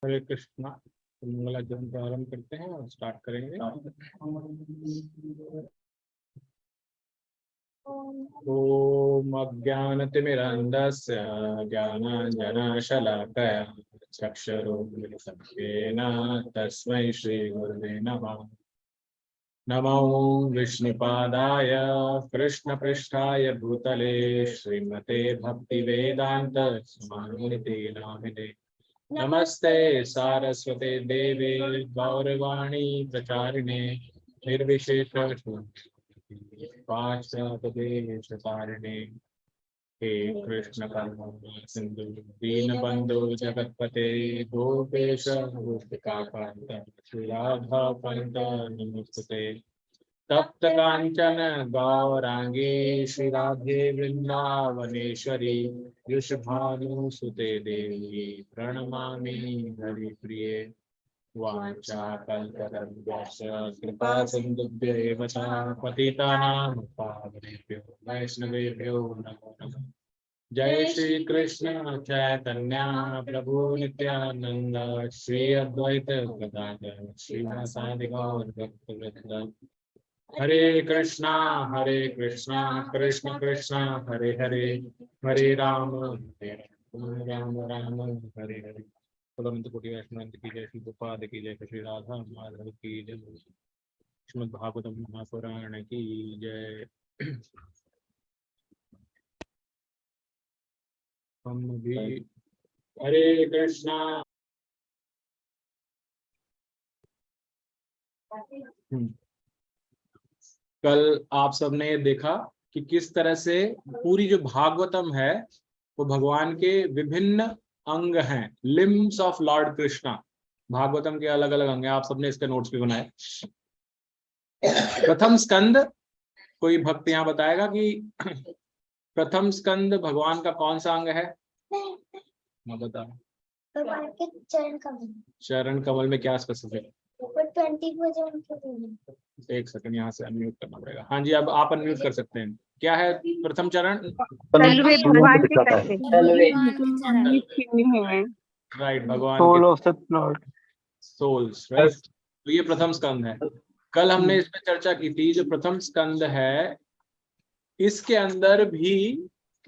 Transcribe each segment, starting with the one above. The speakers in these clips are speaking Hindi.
हरे कृष्णा। मंगलाचरण प्रारंभ करते हैं और स्टार्ट करेंगे। ओम अज्ञानतिमिरन्धस्य ज्ञानाञ्जनशलाकया चक्षुरुन्मिलितं येन तस्मै श्रीगुरुवे नमः। नमो विष्णुपादाय कृष्णपृष्ठाय भूतले श्रीमते भक्तिवेदांत स्वामिनिति नामिने। नमस्ते सारस्वते देवे गौरवाणी प्रचारिणे निर्विशेष पाश्चात्यदेशतारिणे। हे कृष्ण करुणा सिंधु दीनबंधु जगतपते गोपेश गोपिकाकांत श्री राधा कांत नमोस्तुते। तप्त कांचन गौरांगी श्री राधे वृंदावनेश्वरी वृषभानुसुते देवी प्रणमामि हरिप्रिये। वाञ्छाकल्पतरुभ्यश्च कृपा सिन्धुभ्येव च पतितानां पावनेभ्यो वैष्णवेभ्यो नमो नमः। जय श्री कृष्ण चैतन्य प्रभु नित्यानंद श्री अद्वैत गदाधर श्रीवासादि गौर भक्तवृंद। हरे कृष्णा कृष्ण कृष्ण हरे हरे, हरे राम राम राम हरे हरे। अनंत कोटि वैष्णव की जय, श्री गोपाद की जय, श्री राधा माधव की जय, श्रीमद् भागवतम महापुराण की जय। हम भी हरे कृष्णा। कल आप सबने देखा कि किस तरह से पूरी जो भागवतम है वो भगवान के विभिन्न अंग हैं, limbs of Lord Krishna. Bhagavatam के अलग अलग अंग हैं, आप सबने इसके नोट्स भी बनाए। प्रथम स्कंद, कोई भक्त यहाँ बताएगा कि प्रथम स्कंद भगवान का कौन सा अंग है? मैं बता। भगवान के चरण कमल। चरण कमल में क्या स्पेसिफिक? 20 एक सेकंड, यहाँ से अनम्यूट करना पड़ेगा। हाँ जी, अब आप अनम्यूट कर सकते हैं। क्या है प्रथम चरण? भगवान के कैसे राइट, भगवान सोल के of the lord, souls, right. तो ये प्रथम स्कंद है। कल हमने इस पे चर्चा की थी, जो प्रथम स्कंद है इसके अंदर भी,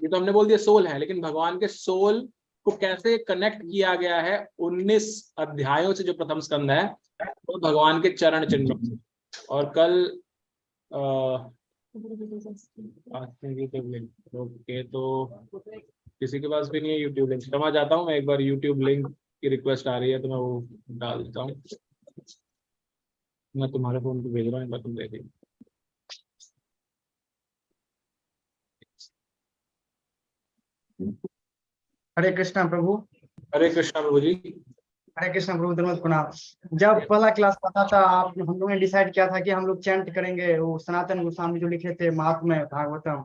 ये तो हमने बोल दिया सोल है, लेकिन भगवान के सोल को कैसे कनेक्ट किया गया है 19 अध्यायों से, जो प्रथम स्कंद है वो भगवान के चरण चिन्ह। और कल ओके, तो किसी के पास भी नहीं है यूट्यूब लिंक? क्षमा चाहता हूँ, मैं एक बार यूट्यूब लिंक की रिक्वेस्ट आ रही है तो मैं वो डाल देता हूँ। मैं तुम्हारे फोन पे भेज रहा हूँ, तुम देखिए। हरे कृष्णा प्रभु। हरे कृष्णा प्रभु जी। हरे कृष्णा प्रभु, धन्यवाद प्रणाम। जब पहला क्लास पता था, आप हम लोगों ने डिसाइड किया था कि हम लोग चैंट करेंगे वो सनातन गोस्वामी जो लिखे थे महात्म्य भागवतम।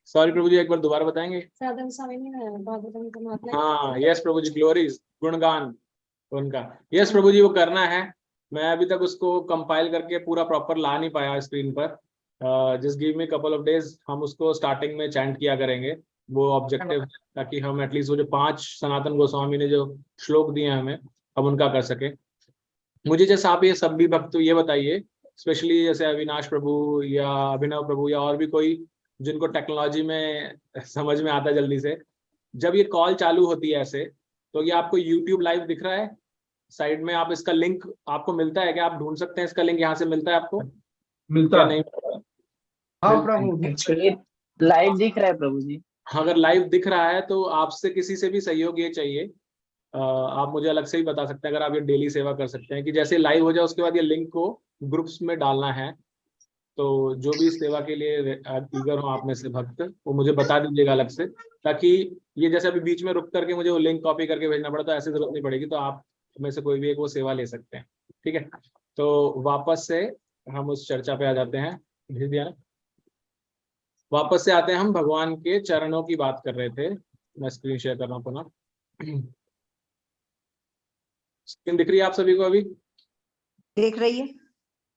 सॉरी प्रभु जी, एक बार दोबारा बताएंगे? सनातन गोस्वामी ने भागवतम का महात्म्य। हाँ, यस प्रभु जी, ग्लोरीज, गुणगान उनका। यस प्रभु जी, वो करना है। मैं अभी तक उसको कंपाइल करके पूरा प्रॉपर ला नहीं पाया स्क्रीन पर। Just give me couple of days, हम उसको स्टार्टिंग में चैंट किया करेंगे। वो ऑब्जेक्टिव है, ताकि हम एटलीस्ट वो जो 5 सनातन गोस्वामी ने जो श्लोक दिए हमें, हम उनका कर सके। मुझे जैसे आप ये सब भी भक्त ये बताइए, स्पेशली जैसे अविनाश प्रभु या अभिनव प्रभु या और भी कोई जिनको टेक्नोलॉजी में समझ में आता है जल्दी से, जब ये कॉल चालू होती है ऐसे, तो ये आपको यूट्यूब लाइव दिख रहा है साइड में? आप इसका लिंक आपको मिलता है क्या? आप ढूंढ सकते हैं इसका लिंक, यहाँ से मिलता है आपको? मिलता नहीं? हाँ प्रभु, लाइव दिख रहा है प्रभु जी। अगर लाइव दिख रहा है तो आपसे किसी से भी सहयोग ये चाहिए, आप मुझे अलग से ही बता सकते हैं। अगर आप ये डेली सेवा कर सकते हैं कि जैसे लाइव हो जाए उसके बाद ये लिंक को ग्रुप्स में डालना है, तो जो भी इस सेवा के लिए ईगर हो आप में से भक्त, वो मुझे बता दीजिएगा अलग से, ताकि ये जैसे अभी बीच में रुक करके मुझे वो लिंक कॉपी करके भेजना पड़ा, तो ऐसे जरूरत नहीं पड़ेगी। तो आप में से कोई भी एक वो सेवा ले सकते हैं, ठीक है? तो वापस से हम उस चर्चा पे आ जाते हैं। भेज दिया ना? वापस से आते हैं, हम भगवान के चरणों की बात कर रहे थे। मैं स्क्रीन शेयर कर रहा हूँ पुनः। स्क्रीन दिख रही है आप सभी को अभी? देख रही है?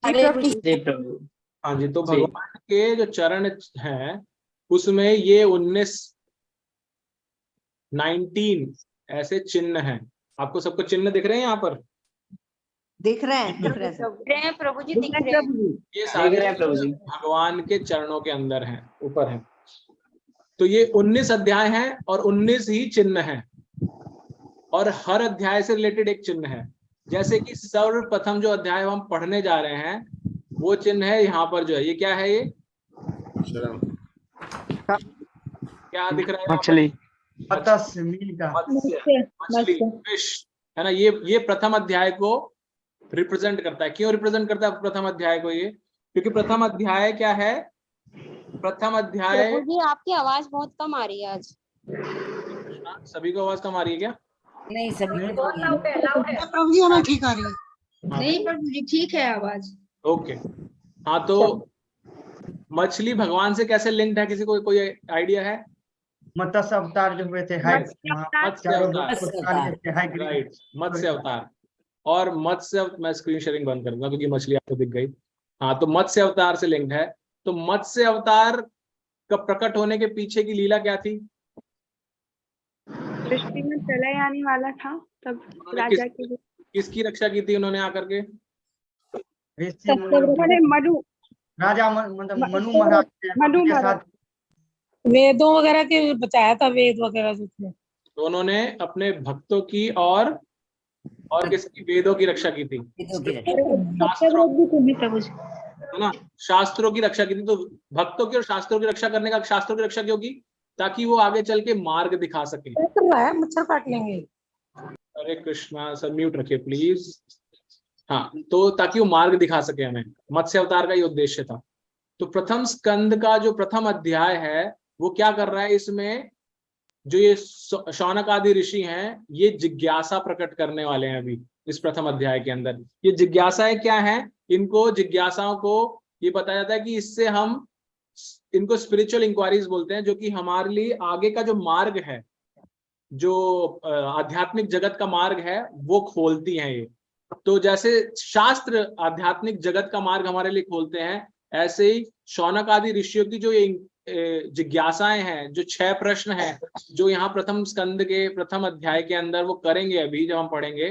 प्रभु। हाँ जी, तो भगवान के जो चरण हैं उसमें ये 19 ऐसे चिन्ह हैं। आपको सबको चिन्ह दिख रहे हैं यहाँ पर? दिख रहे हैं सर। प्रभु जी दिख रहे हैं। ये देख सारे रहे हैं प्रभु जी। भगवान के चरणों के अंदर हैं, ऊपर हैं। तो ये 19 अध्याय हैं और 19 ही चिन्ह हैं, और हर अध्याय से रिलेटेड एक चिन्ह है। जैसे कि सर्वप्रथम जो अध्याय हम पढ़ने जा रहे हैं वो चिन्ह है यहाँ पर, जो है ये क्या है, ये क्या दिख रहा है? मछली। मत्स्य, मीन का। मछली, फिश, है ना। ये प्रथम अध्याय को रिप्रेजेंट करता है। क्यों रिप्रेजेंट करता है प्रथम अध्याय को? ये क्योंकि प्रथम अध्याय क्या है? प्रथम अध्याय, प्रभु जी आपकी आवाज बहुत कम आ रही है आज। सभी को आवाज कम आ रही है क्या? नहीं सभी प्रभु जी हमें ठीक आ रही है। नहीं प्रभु जी ठीक है आवाज। ओके, हाँ। तो मछली भगवान से कैसे लिंक्ड है? किसी को कोई आइडिया है? मत्स्य अवतार जो हुए थे, हाई मत्स्य अवतार, राइट, मत्स्य अवतार। और मत्स्य, मैं स्क्रीन शेयरिंग बंद करूंगा क्योंकि मछली आपको दिख गई। हाँ, तो मत्स्य अवतार से लिंक्ड है। तो मत्स्य अवतार का प्रकट होने के पीछे की लीला क्या थी? सृष्टि में प्रलय आने वाला था, तब उन्होंने राजा के लिए किसकी रक्षा की थी उन्होंने आकर के? अरे मनु राजा मतलब मनु महाराज के साथ वेदों वगैरह के बचाया था, वेद वगैरह जो थे। तो उन्होंने अपने भक्तों की और किसकी? वेदों की रक्षा की थी, शास्त्रों, प्रभु जी। है ना, शास्त्रों की रक्षा की थी। तो भक्तों की और शास्त्रों की रक्षा करने का, शास्त्रों की रक्षा क्यों की? ताकि वो आगे चल के मार्ग दिखा सके। मच्छर काट लेंगे। हरे कृष्णा, सर म्यूट रखिए प्लीज। हाँ, तो ताकि वो मार्ग दिखा सके हमें, मत्स्य अवतार का ये उद्देश्य था। तो प्रथम स्कंद का जो प्रथम अध्याय है वो क्या कर रहा है? इसमें जो ये शौनक आदि ऋषि हैं, ये जिज्ञासा प्रकट करने वाले हैं अभी इस प्रथम अध्याय के अंदर। ये जिज्ञासाएं क्या हैं? इनको, जिज्ञासाओं को ये बताया जाता है कि इससे हम, इनको स्पिरिचुअल इंक्वायरीज बोलते हैं, जो कि हमारे लिए आगे का जो मार्ग है, जो आध्यात्मिक जगत का मार्ग है, वो खोलती हैं ये। तो जैसे शास्त्र आध्यात्मिक जगत का मार्ग हमारे लिए खोलते हैं, ऐसे ही शौनक आदि ऋषियों की जो ये जिज्ञासाएं हैं, जो 6 प्रश्न हैं, जो यहाँ प्रथम स्कंद के प्रथम अध्याय के अंदर वो करेंगे अभी जब हम पढ़ेंगे,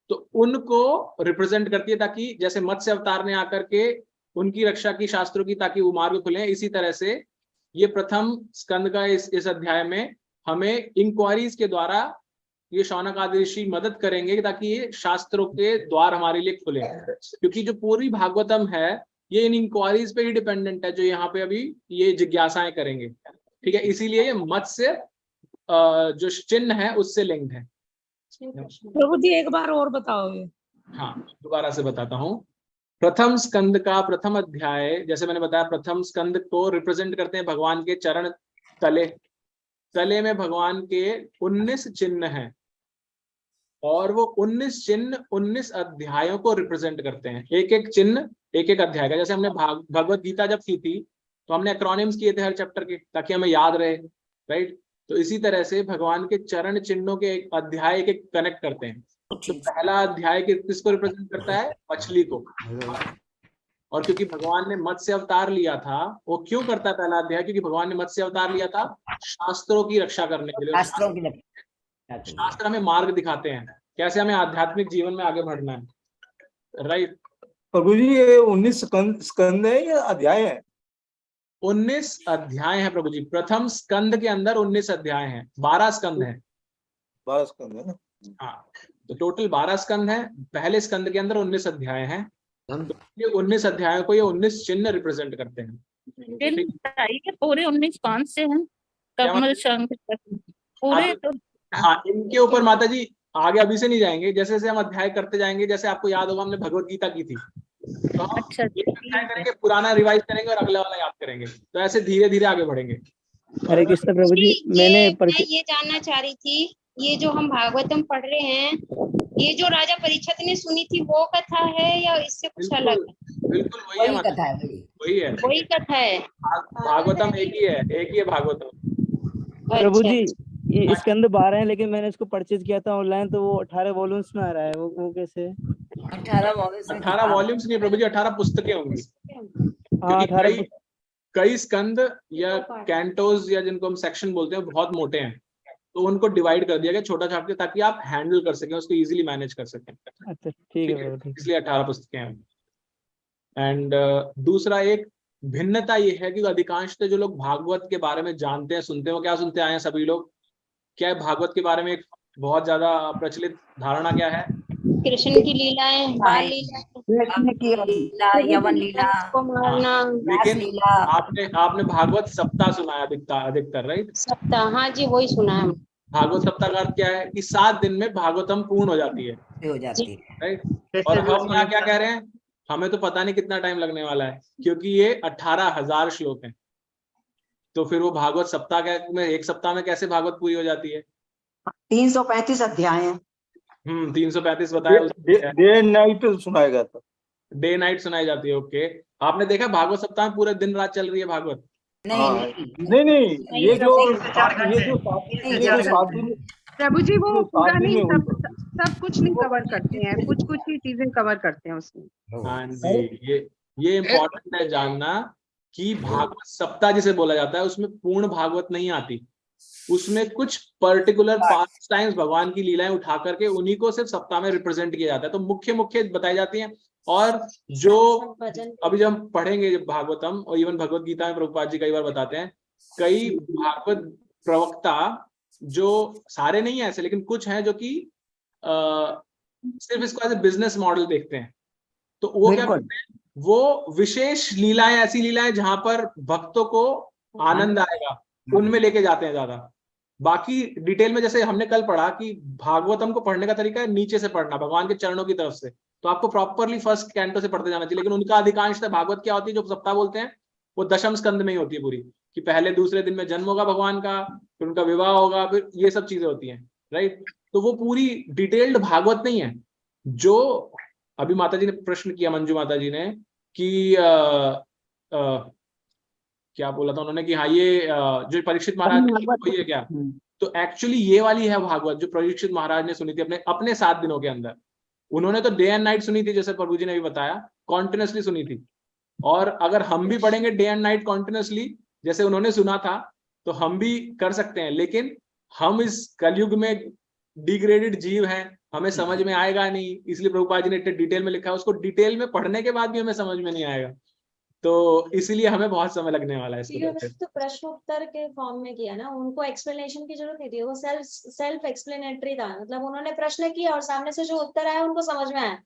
तो उनको रिप्रेजेंट करती है। ताकि जैसे मत्स्य अवतार ने आकर के उनकी रक्षा की शास्त्रों की, ताकि वो मार्ग खुले, इसी तरह से ये प्रथम स्कंद का इस अध्याय में हमें इंक्वायरीज के द्वारा ये शौनक आदि ऋषि मदद करेंगे ताकि ये शास्त्रों के द्वार हमारे लिए खुले। क्योंकि जो पूरी भागवतम है ये इन इंक्वायरीज पे ही डिपेंडेंट है, जो यहाँ पे अभी ये जिज्ञासाएं करेंगे। ठीक है, इसीलिए ये मत्स्य जो चिन्ह है उससे लिंक्ड है। प्रभु जी एक बार और बताओगे? हाँ, दोबारा से बताता हूँ। प्रथम स्कंद का प्रथम अध्याय, जैसे मैंने बताया, प्रथम स्कंद को रिप्रेजेंट करते हैं भगवान के चरण तले। तले में भगवान के 19 चिन्ह हैं, और वो 19 चिन्ह 19 अध्यायों को रिप्रेजेंट करते हैं। एक एक चिन्ह एक एक अध्याय का। जैसे हमने भगवत गीता जब की थी तो हमने एक्रोनिम्स किए थे हर चैप्टर के, ताकि हमें याद रहे, राइट। तो इसी तरह से भगवान के चरण चिन्हों के एक अध्याय एक कनेक्ट करते हैं। तो पहला अध्याय किसको रिप्रेजेंट करता है? मछली को। और क्योंकि भगवान ने मत्स्य अवतार लिया था, वो क्यों करता है पहला अध्याय? क्योंकि भगवान ने मत्स्य अवतार लिया था शास्त्रों की रक्षा करने के लिए। शास्त्र हमें मार्ग दिखाते हैं कैसे हमें आध्यात्मिक जीवन में आगे बढ़ना है, राइट। प्रभु जी ये 19 स्कंद है या अध्याय है? 19 अध्याय हैं प्रभु जी। प्रथम स्कंद के अंदर 19 अध्याय हैं, 12 स्कंद हैं। 12 स्कंद है ना? हाँ, तो टोटल 12 स्कंद हैं। पहले स्कंद के अंदर 19 अध्याय हैं। तो ये 19 अध्यायों को ये 19 चिन्ह रिप्रेजेंट करते हैं। पूरे 19 कौन से हैं? कमल शंख पूरे? तो हाँ, इनके ऊपर माता जी आगे अभी से नहीं जाएंगे, जैसे जैसे हम अध्याय करते जाएंगे। जैसे आपको याद होगा हमने भगवत गीता की थी, तो हम अच्छा, एक अध्याय करेंगे, पुराना रिवाइज करेंगे और अगला वाला याद करेंगे। तो ऐसे धीरे धीरे आगे बढ़ेंगे। हरे कृष्ण प्रभु जी। मैं ये जानना चाह रही थी, ये जो हम भागवतम पढ़ रहे हैं, ये जो राजा परीक्षित ने सुनी थी वो कथा है या इससे कुछ अलग है? बिल्कुल वही है माता जी, वही है, वही कथा है। भागवतम एक ही है भागवतम। प्रभु अच्छा, जी ये इसके अंदर 12 है, लेकिन मैंने इसको परचेज किया था ऑनलाइन, तो वो 18 वॉल्यूम्स में आ रहा है। वो कैसे? 18 वॉल्यूम्स नहीं प्रभु जी, 18 पुस्तकें होंगी। हाँ, कई स्कंद या कैंटोज या जिनको हम सेक्शन बोलते हैं बहुत मोटे हैं। तो उनको डिवाइड कर दिया गया छोटा छोटा, ताकि आप हैंडल कर सकें, उसको इजीली मैनेज कर सकें। अच्छा ठीक ठीक है है, बाबा, ठीक है। इसलिए 18 पुस्तकें हैं। एंड दूसरा एक भिन्नता ये है कि अधिकांशतः जो लोग भागवत के बारे में जानते हैं, सुनते हैं, वो क्या सुनते आए हैं सभी लोग, क्या है भागवत के बारे में एक बहुत ज्यादा प्रचलित धारणा क्या है? कृष्ण की लीलाएं, बाल लीलाएं, कृष्ण की लीला, यवन लीला, को मारना, लेकिन लीला। आपने भागवत सप्ताह सुना है अधिकतर, राइट? सप्ताह, हाँ जी वही सुना है। भागवत सप्ताह का अर्थ क्या है कि 7 दिन में भागवतम पूर्ण हो जाती है, हो जाती है। राइट? जैसे और जो हम यहाँ क्या कह रहे हैं, हमें तो पता नहीं कितना टाइम लगने वाला है, क्योंकि ये 18,000 श्लोक हैं। तो फिर वो भागवत सप्ताह में एक सप्ताह में कैसे भागवत पूरी हो जाती है? 335 अध्याय हैं। 335 बताया, डे नाइट सुनाएगा था। डे नाइट सुनाई जाती है। ओके, आपने देखा भागवत सप्ताह में पूरे दिन रात चल रही है भागवत? नहीं नहीं, ये जो 7 दिन, प्रभु जी वो ये पूरा 7 दिन नहीं, में सब कुछ नहीं कवर करते हैं, कुछ कुछ ही चीजें कवर करते हैं उसमें। हाँ जी, ये इम्पोर्टेंट है जानना कि भागवत सप्ताह जिसे बोला जाता है उसमें पूर्ण भागवत नहीं आती, उसमें कुछ पर्टिकुलर पास्ट टाइम्स भगवान की लीलाएं उठा करके उन्हीं को सिर्फ सप्ताह में रिप्रेजेंट किया जाता है, तो मुख्य मुख्य बताई जाती हैं। और जो अभी जब हम पढ़ेंगे भागवतम, और इवन भगवत गीता में प्रभुपाद जी कई बार बताते हैं, कई भागवत प्रवक्ता, जो सारे नहीं है ऐसे, लेकिन कुछ हैं जो कि सिर्फ इसको एज ए बिजनेस मॉडल देखते हैं। तो वो क्या करते हैं, वो विशेष लीलाएं, ऐसी लीलाएं जहां पर भक्तों को आनंद आएगा, उनमें लेके जाते हैं ज्यादा। बाकी डिटेल में जैसे हमने कल पढ़ा कि भागवतम को पढ़ने का तरीका है नीचे से पढ़ना, भगवान के चरणों की तरफ से, तो आपको प्रॉपरली फर्स्ट कैंटो से पढ़ते जाना चाहिए। लेकिन उनका अधिकांशतः भागवत क्या होती है, जो सप्ताह बोलते हैं, वो दशम स्कंद में ही होती है पूरी, कि पहले दूसरे दिन में जन्म होगा भगवान का, फिर उनका विवाह होगा, फिर ये सब चीजें होती हैं, राइट? तो वो पूरी डिटेल्ड भागवत नहीं है। जो अभी माता जी ने प्रश्न किया, मंजू माता जी ने, कि क्या बोला था उन्होंने कि हाँ ये जो परीक्षित महाराज वही है क्या? तो एक्चुअली ये वाली है भागवत जो परीक्षित महाराज ने सुनी थी अपने 7 दिनों के अंदर। उन्होंने तो डे एंड नाइट सुनी थी, जैसे प्रभु जी ने भी बताया, कॉन्टिन्यूसली सुनी थी। और अगर हम भी पढ़ेंगे डे एंड नाइट कॉन्टिन्यूसली जैसे उन्होंने सुना था, तो हम भी कर सकते हैं। लेकिन हम इस कलयुग में डिग्रेडेड जीव हैं, हमें समझ में आएगा नहीं, इसलिए प्रभुपाद जी ने इतने डिटेल में लिखा है। उसको डिटेल में पढ़ने के बाद भी हमें समझ में नहीं आएगा, तो इसीलिए हमें बहुत समय लगने वाला है इसको। तो प्रश्न उत्तर के फॉर्म में किया ना, उनको एक्सप्लेनेशन की जरूरत नहीं थी, वो सेल्फ एक्सप्लेनेटरी था। मतलब उन्होंने प्रश्न किया और सामने से जो उत्तर आया उनको समझ में आया।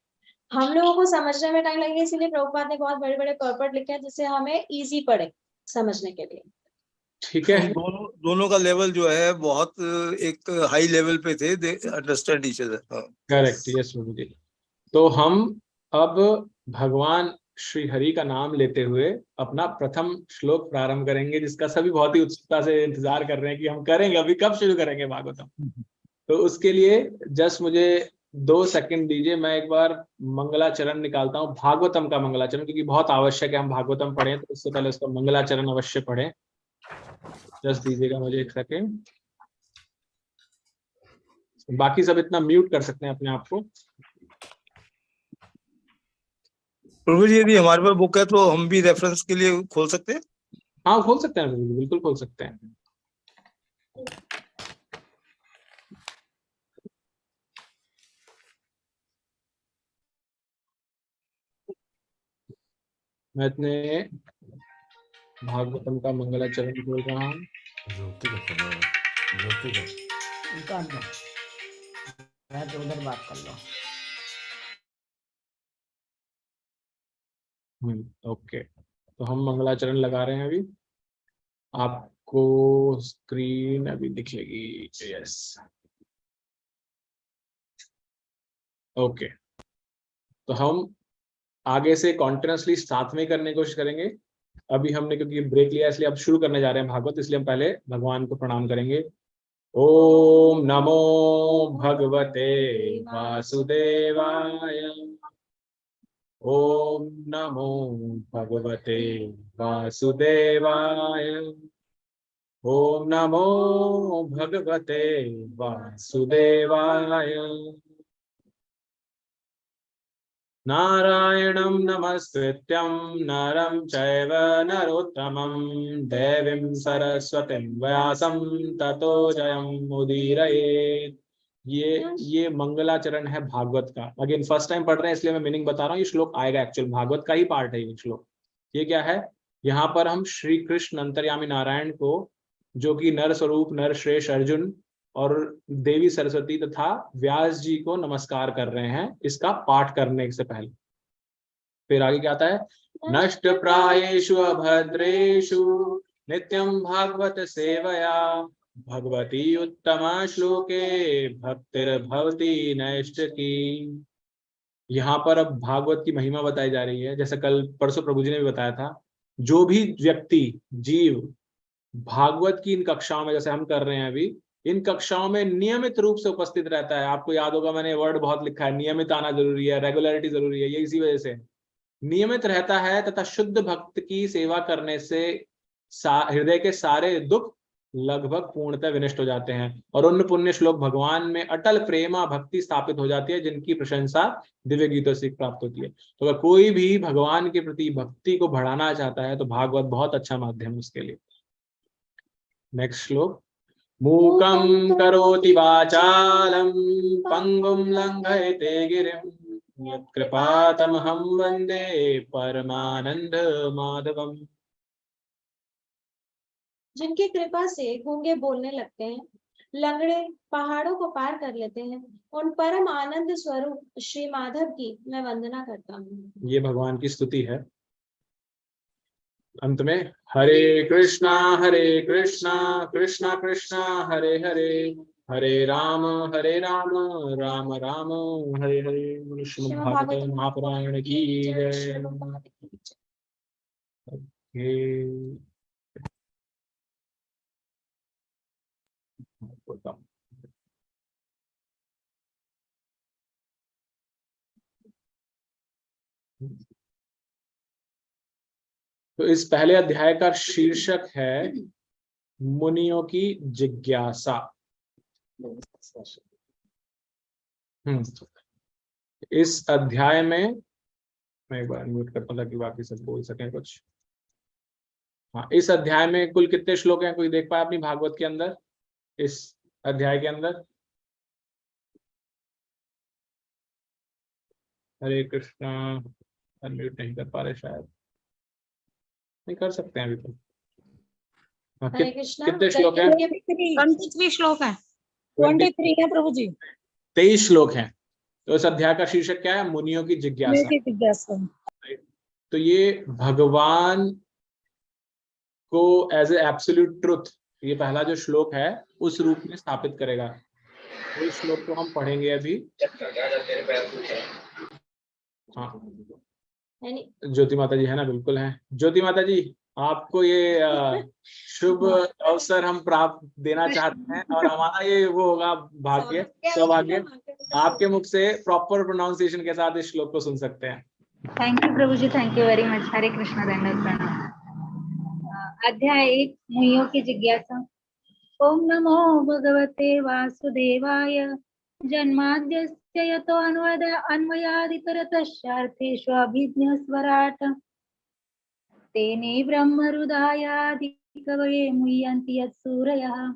हम लोगों को समझने में टाइम लगेगा, इसीलिए प्रभुपाद ने बहुत बड़े बड़े पर्पट लिखे हैं जिससे हमें इजी पड़े समझने के लिए। ठीक है, दोनों का लेवल जो है बहुत एक हाई लेवल पे थे, they understand each other. Correct, yes Prabhu ji. तो हम अब भगवान श्री हरि का नाम लेते हुए अपना प्रथम श्लोक प्रारंभ करेंगे, जिसका सभी बहुत ही उत्सुकता से इंतजार कर रहे हैं कि हम करेंगे, अभी कब शुरू करेंगे भागवतम। तो उसके लिए जस्ट मुझे 2 सेकंड दीजिए, मैं एक बार मंगलाचरण निकालता हूँ, भागवतम का मंगलाचरण, क्योंकि बहुत आवश्यक है हम भागवतम पढ़ें, तो उससे पहले उसका मंगलाचरण अवश्य पढ़ें। जस्ट दीजिएगा मुझे 1 सेकेंड। बाकी सब इतना म्यूट कर सकते हैं अपने आप को। प्रभु जी, यदि हमारे पास बुक है तो हम भी रेफरेंस के लिए खोल सकते हैं? हाँ खोल सकते हैं, बिल्कुल खोल सकते हैं। मैं इतने भागवतम का मंगलाचरण बोल रहा हूँ। उधर बात कर लो। ओके, तो हम मंगलाचरण लगा रहे हैं अभी। आपको स्क्रीन अभी दिखेगी, यस। ओके, तो हम आगे से कॉन्टिन्यूसली साथ में करने की कोशिश करेंगे। अभी हमने क्योंकि ब्रेक लिया इसलिए अब शुरू करने जा रहे हैं भागवत, इसलिए हम पहले भगवान को प्रणाम करेंगे। ओम नमो भगवते वासुदेवाय। ओम नमो भगवते वासुदेवाय। ओम नमो भगवते वासुदेवाय। नारायणं नमस्कृत्यं नरं चैव नरोत्तमं देवीं सरस्वतीं व्यासं ततो जयमुदीरयेत्। ये मंगलाचरण है भागवत का। अगेन फर्स्ट टाइम पढ़ रहे हैं इसलिए मैं मीनिंग बता रहा हूँ। ये श्लोक आएगा, एक्चुअल भागवत का ही पार्ट है ये श्लोक। ये क्या है? यहाँ पर हम श्री कृष्ण अंतर्यामी नारायण को, जो कि नर स्वरूप नर श्रेष्ठ अर्जुन और देवी सरस्वती तथा व्यास जी को नमस्कार कर रहे हैं इसका पाठ करने से पहले। फिर आगे क्या आता है? नष्ट प्रायेषु अभद्रेषु नित्यं भागवत सेवया भगवती उत्तमा श्लोके भक्तिर्भवति नैष्ठिकी। यहाँ पर अब भागवत की महिमा बताई जा रही है। जैसे कल परसों प्रभु जी ने भी बताया था, जो भी व्यक्ति जीव भागवत की इन कक्षाओं में, जैसे हम कर रहे हैं अभी, इन कक्षाओं में नियमित रूप से उपस्थित रहता है। आपको याद होगा मैंने वर्ड बहुत लिखा है, नियमित आना जरूरी है, रेगुलरिटी जरूरी है। ये इसी वजह से नियमित रहता है तथा शुद्ध भक्त की सेवा करने से हृदय के सारे दुख लगभग पूर्णतः विनष्ट हो जाते हैं और उन पुण्य श्लोक भगवान में अटल प्रेमा भक्ति स्थापित हो जाती है, जिनकी प्रशंसा दिव्य गीतों से प्राप्त होती है। तो अगर कोई भी भगवान के प्रति भक्ति को बढ़ाना चाहता है तो भागवत बहुत अच्छा माध्यम है उसके लिए। नेक्स्ट श्लोक। मूकं करोति वाचालं पंगुं लंघयते गिरिं यत्कृपातमहं वंदे परमानंद माधवम। जिनकी कृपा से गूंगे बोलने लगते हैं, लंगड़े पहाड़ों को पार कर लेते हैं, उन परम आनंद स्वरूप श्री माधव की मैं वंदना करता हूँ। ये भगवान की स्तुति है। अंत में हरे कृष्णा कृष्णा कृष्णा हरे हरे, हरे राम राम राम हरे हरे। श्रीमद् भागवत महापुराण की जय। तो इस पहले अध्याय का शीर्षक है मुनियों की जिज्ञासा। इस अध्याय में मैं एक बार म्यूट करता हूं ताकि बाकी सब बोल सकें कुछ। हाँ, इस अध्याय में कुल कितने श्लोक हैं? कोई देख पाया अपनी भागवत के अंदर, इस अध्याय के अंदर? हरे कृष्णा। अनम्यूट नहीं कर पा रहे शायद, नहीं कर सकते हैं अभी तो। हाँ, कितने श्लोक हैं? 23 श्लोक है। 23 है प्रभु जी। 23 श्लोक हैं। तो इस अध्याय का शीर्षक क्या है? मुनियों की जिज्ञासा। तो ये भगवान को एज ए एब्सोल्यूट ट्रुथ, ये पहला जो श्लोक है उस रूप में स्थापित करेगा। तो इस श्लोक को हम पढ़ेंगे अभी। हाँ, ज्योति माता जी है ना? बिल्कुल है। ज्योति माता जी, आपको ये शुभ अवसर हम प्राप्त देना चाहते हैं और हमारा ये वो होगा भाग्य, सौभाग्य, आपके मुख से प्रॉपर प्रोनाउंसिएशन के साथ इस श्लोक को सुन सकते हैं। Thank you Prabhu ji, thank you very much. Hare Krishna, दंडवत प्रणाम। अध्याय 1, मुनियों की जिज्ञासा। ओम नमो भगवते वासुदेवाय जन्माद्यस्य यतो अन्वयादितरतश्चार्थेषु अभिज्ञस्वराट् तेने ब्रह्महृदायादि कवये मुह्यन्ति यत्सूरयः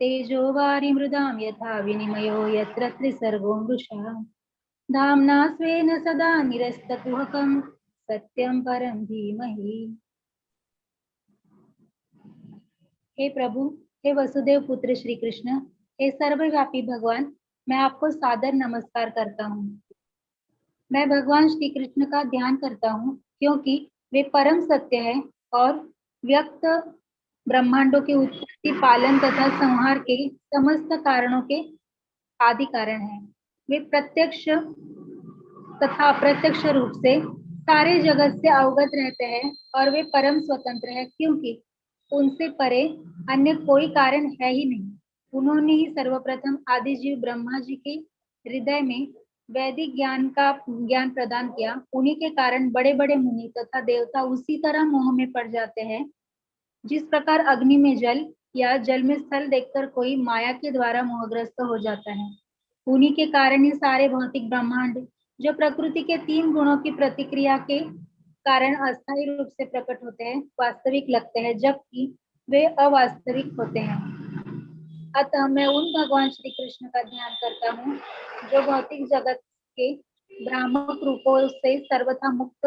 तेजो वारिमृदां यथा विनिमयो यत्र त्रिसर्गो मृषा धाम्ना स्वेन सदा निरस्तकुहकं सत्यं परं धीमहि। हे प्रभु, हे वसुदेव पुत्र श्री कृष्ण, हे सर्वव्यापी भगवान, मैं आपको सादर नमस्कार करता हूँ। मैं भगवान श्री कृष्ण का ध्यान करता हूँ क्योंकि वे परम सत्य है और व्यक्त ब्रह्मांडों के उत्पत्ति, पालन तथा संहार के समस्त कारणों के आदि कारण है। वे प्रत्यक्ष तथा अप्रत्यक्ष रूप से सारे जगत से अवगत रहते हैं और वे परम स्वतंत्र है क्योंकि उनसे परे अन्य कोई कारण है ही नहीं। उन्होंने ही सर्वप्रथम आदि जीव ब्रह्मा जी के हृदय में वैदिक ज्ञान प्रदान किया। उन्हीं के कारण बड़े बड़े मुनि तथा देवता उसी तरह मोह में पड़ जाते हैं जिस प्रकार अग्नि में जल या जल में स्थल देखकर कोई माया के द्वारा मोहग्रस्त हो जाता है। उन्हीं के कारण ही सारे भौतिक ब्रह्मांड जो प्रकृति के 3 गुणों की प्रतिक्रिया के कारण अस्थायी रूप से प्रकट होते हैं, वास्तविक लगते हैं, जबकि वे अवास्तविक होते हैं। अतः मैं उन भगवान श्री कृष्ण का ध्यान करता हूँ जो भौतिक जगत के भ्रामक रूपों से सर्वथा मुक्त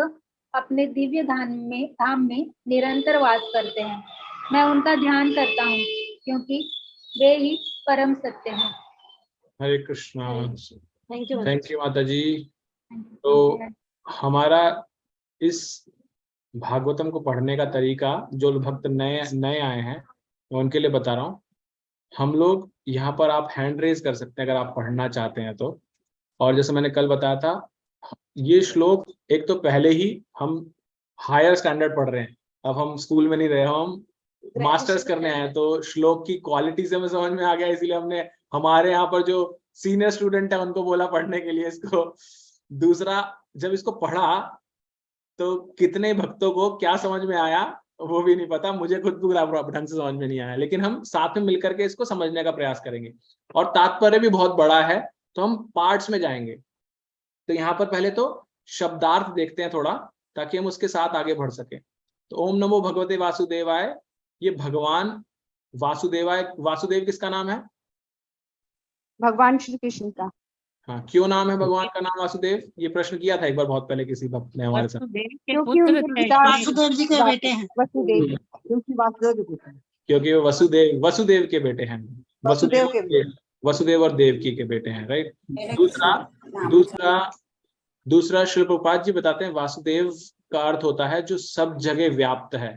अपने दिव्य धाम में निरंतर वास करते हैं। मैं उनका ध्यान करता हूँ क्योंकि वे ही परम सत्य हैं। Hare Krishna. Thank you. Thank you माता जी। तो हमारा इस भागवतम को पढ़ने का तरीका, जो भक्त नए आए हैं मैं उनके लिए बता रहा हूँ। हम लोग यहाँ पर आप हैंड रेज कर सकते हैं अगर आप पढ़ना चाहते हैं तो। और जैसे मैंने कल बताया था, ये श्लोक एक तो पहले ही हम हायर स्टैंडर्ड पढ़ रहे हैं, अब हम स्कूल में नहीं रहे, हम मास्टर्स करने आए हैं, तो श्लोक की क्वालिटी से हमें समझ में आ गया, इसीलिए हमने हमारे यहाँ पर जो सीनियर स्टूडेंट है उनको बोला पढ़ने के लिए इसको। दूसरा, जब इसको पढ़ा तो कितने भक्तों को क्या समझ में आया वो भी नहीं पता, मुझे खुद पूरा ढंग से समझ में नहीं आया, लेकिन हम साथ में मिलकर के इसको समझने का प्रयास करेंगे। और तात्पर्य भी बहुत बड़ा है, तो हम पार्ट्स में जाएंगे। तो यहाँ पर पहले तो शब्दार्थ देखते हैं थोड़ा, ताकि हम उसके साथ आगे बढ़ सके। तो ओम नमो भगवते वासुदेवाय, ये भगवान वासुदेवाय, वासुदेव किसका नाम है? भगवान श्री कृष्ण का। हाँ, क्यों नाम है भगवान का नाम वासुदेव? ये प्रश्न किया था एक बार बहुत पहले किसी भक्त ने हमारे साथ। क्योंकि उनके पिता वासुदेव जी के बेटे हैं। वसुदेव। क्योंकि वासुदेव के बेटे हैं। क्योंकि वो वसुदेव के बेटे हैं। वसुदेव और देवकी के बेटे हैं, राइट। दूसरा श्री प्रभुपाद जी बताते हैं वासुदेव का अर्थ होता है जो सब जगह व्याप्त है,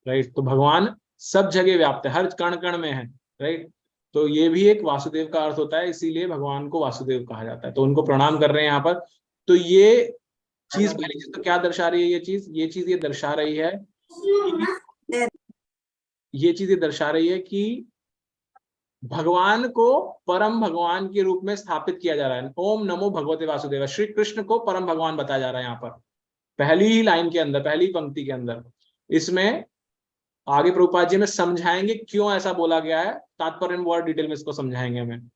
राइट। तो भगवान सब जगह व्याप्त है, हर कण कण में है, राइट। तो ये भी एक वासुदेव का अर्थ होता है, इसीलिए भगवान को वासुदेव कहा जाता है। तो उनको प्रणाम कर रहे हैं यहाँ पर। तो ये चीज पहली चीज तो क्या दर्शा रही है? ये चीज ये दर्शा रही है कि भगवान को परम भगवान के रूप में स्थापित किया जा रहा है। ओम नमो भगवते वासुदेव, श्री कृष्ण को परम भगवान बताया जा रहा है यहाँ पर, पहली ही लाइन के अंदर, पहली पंक्ति के अंदर। इसमें आगे प्रभुपाद जी में समझाएंगे क्यों ऐसा बोला गया है, तात्पर्य और डिटेल में इसको समझाएंगे हमें।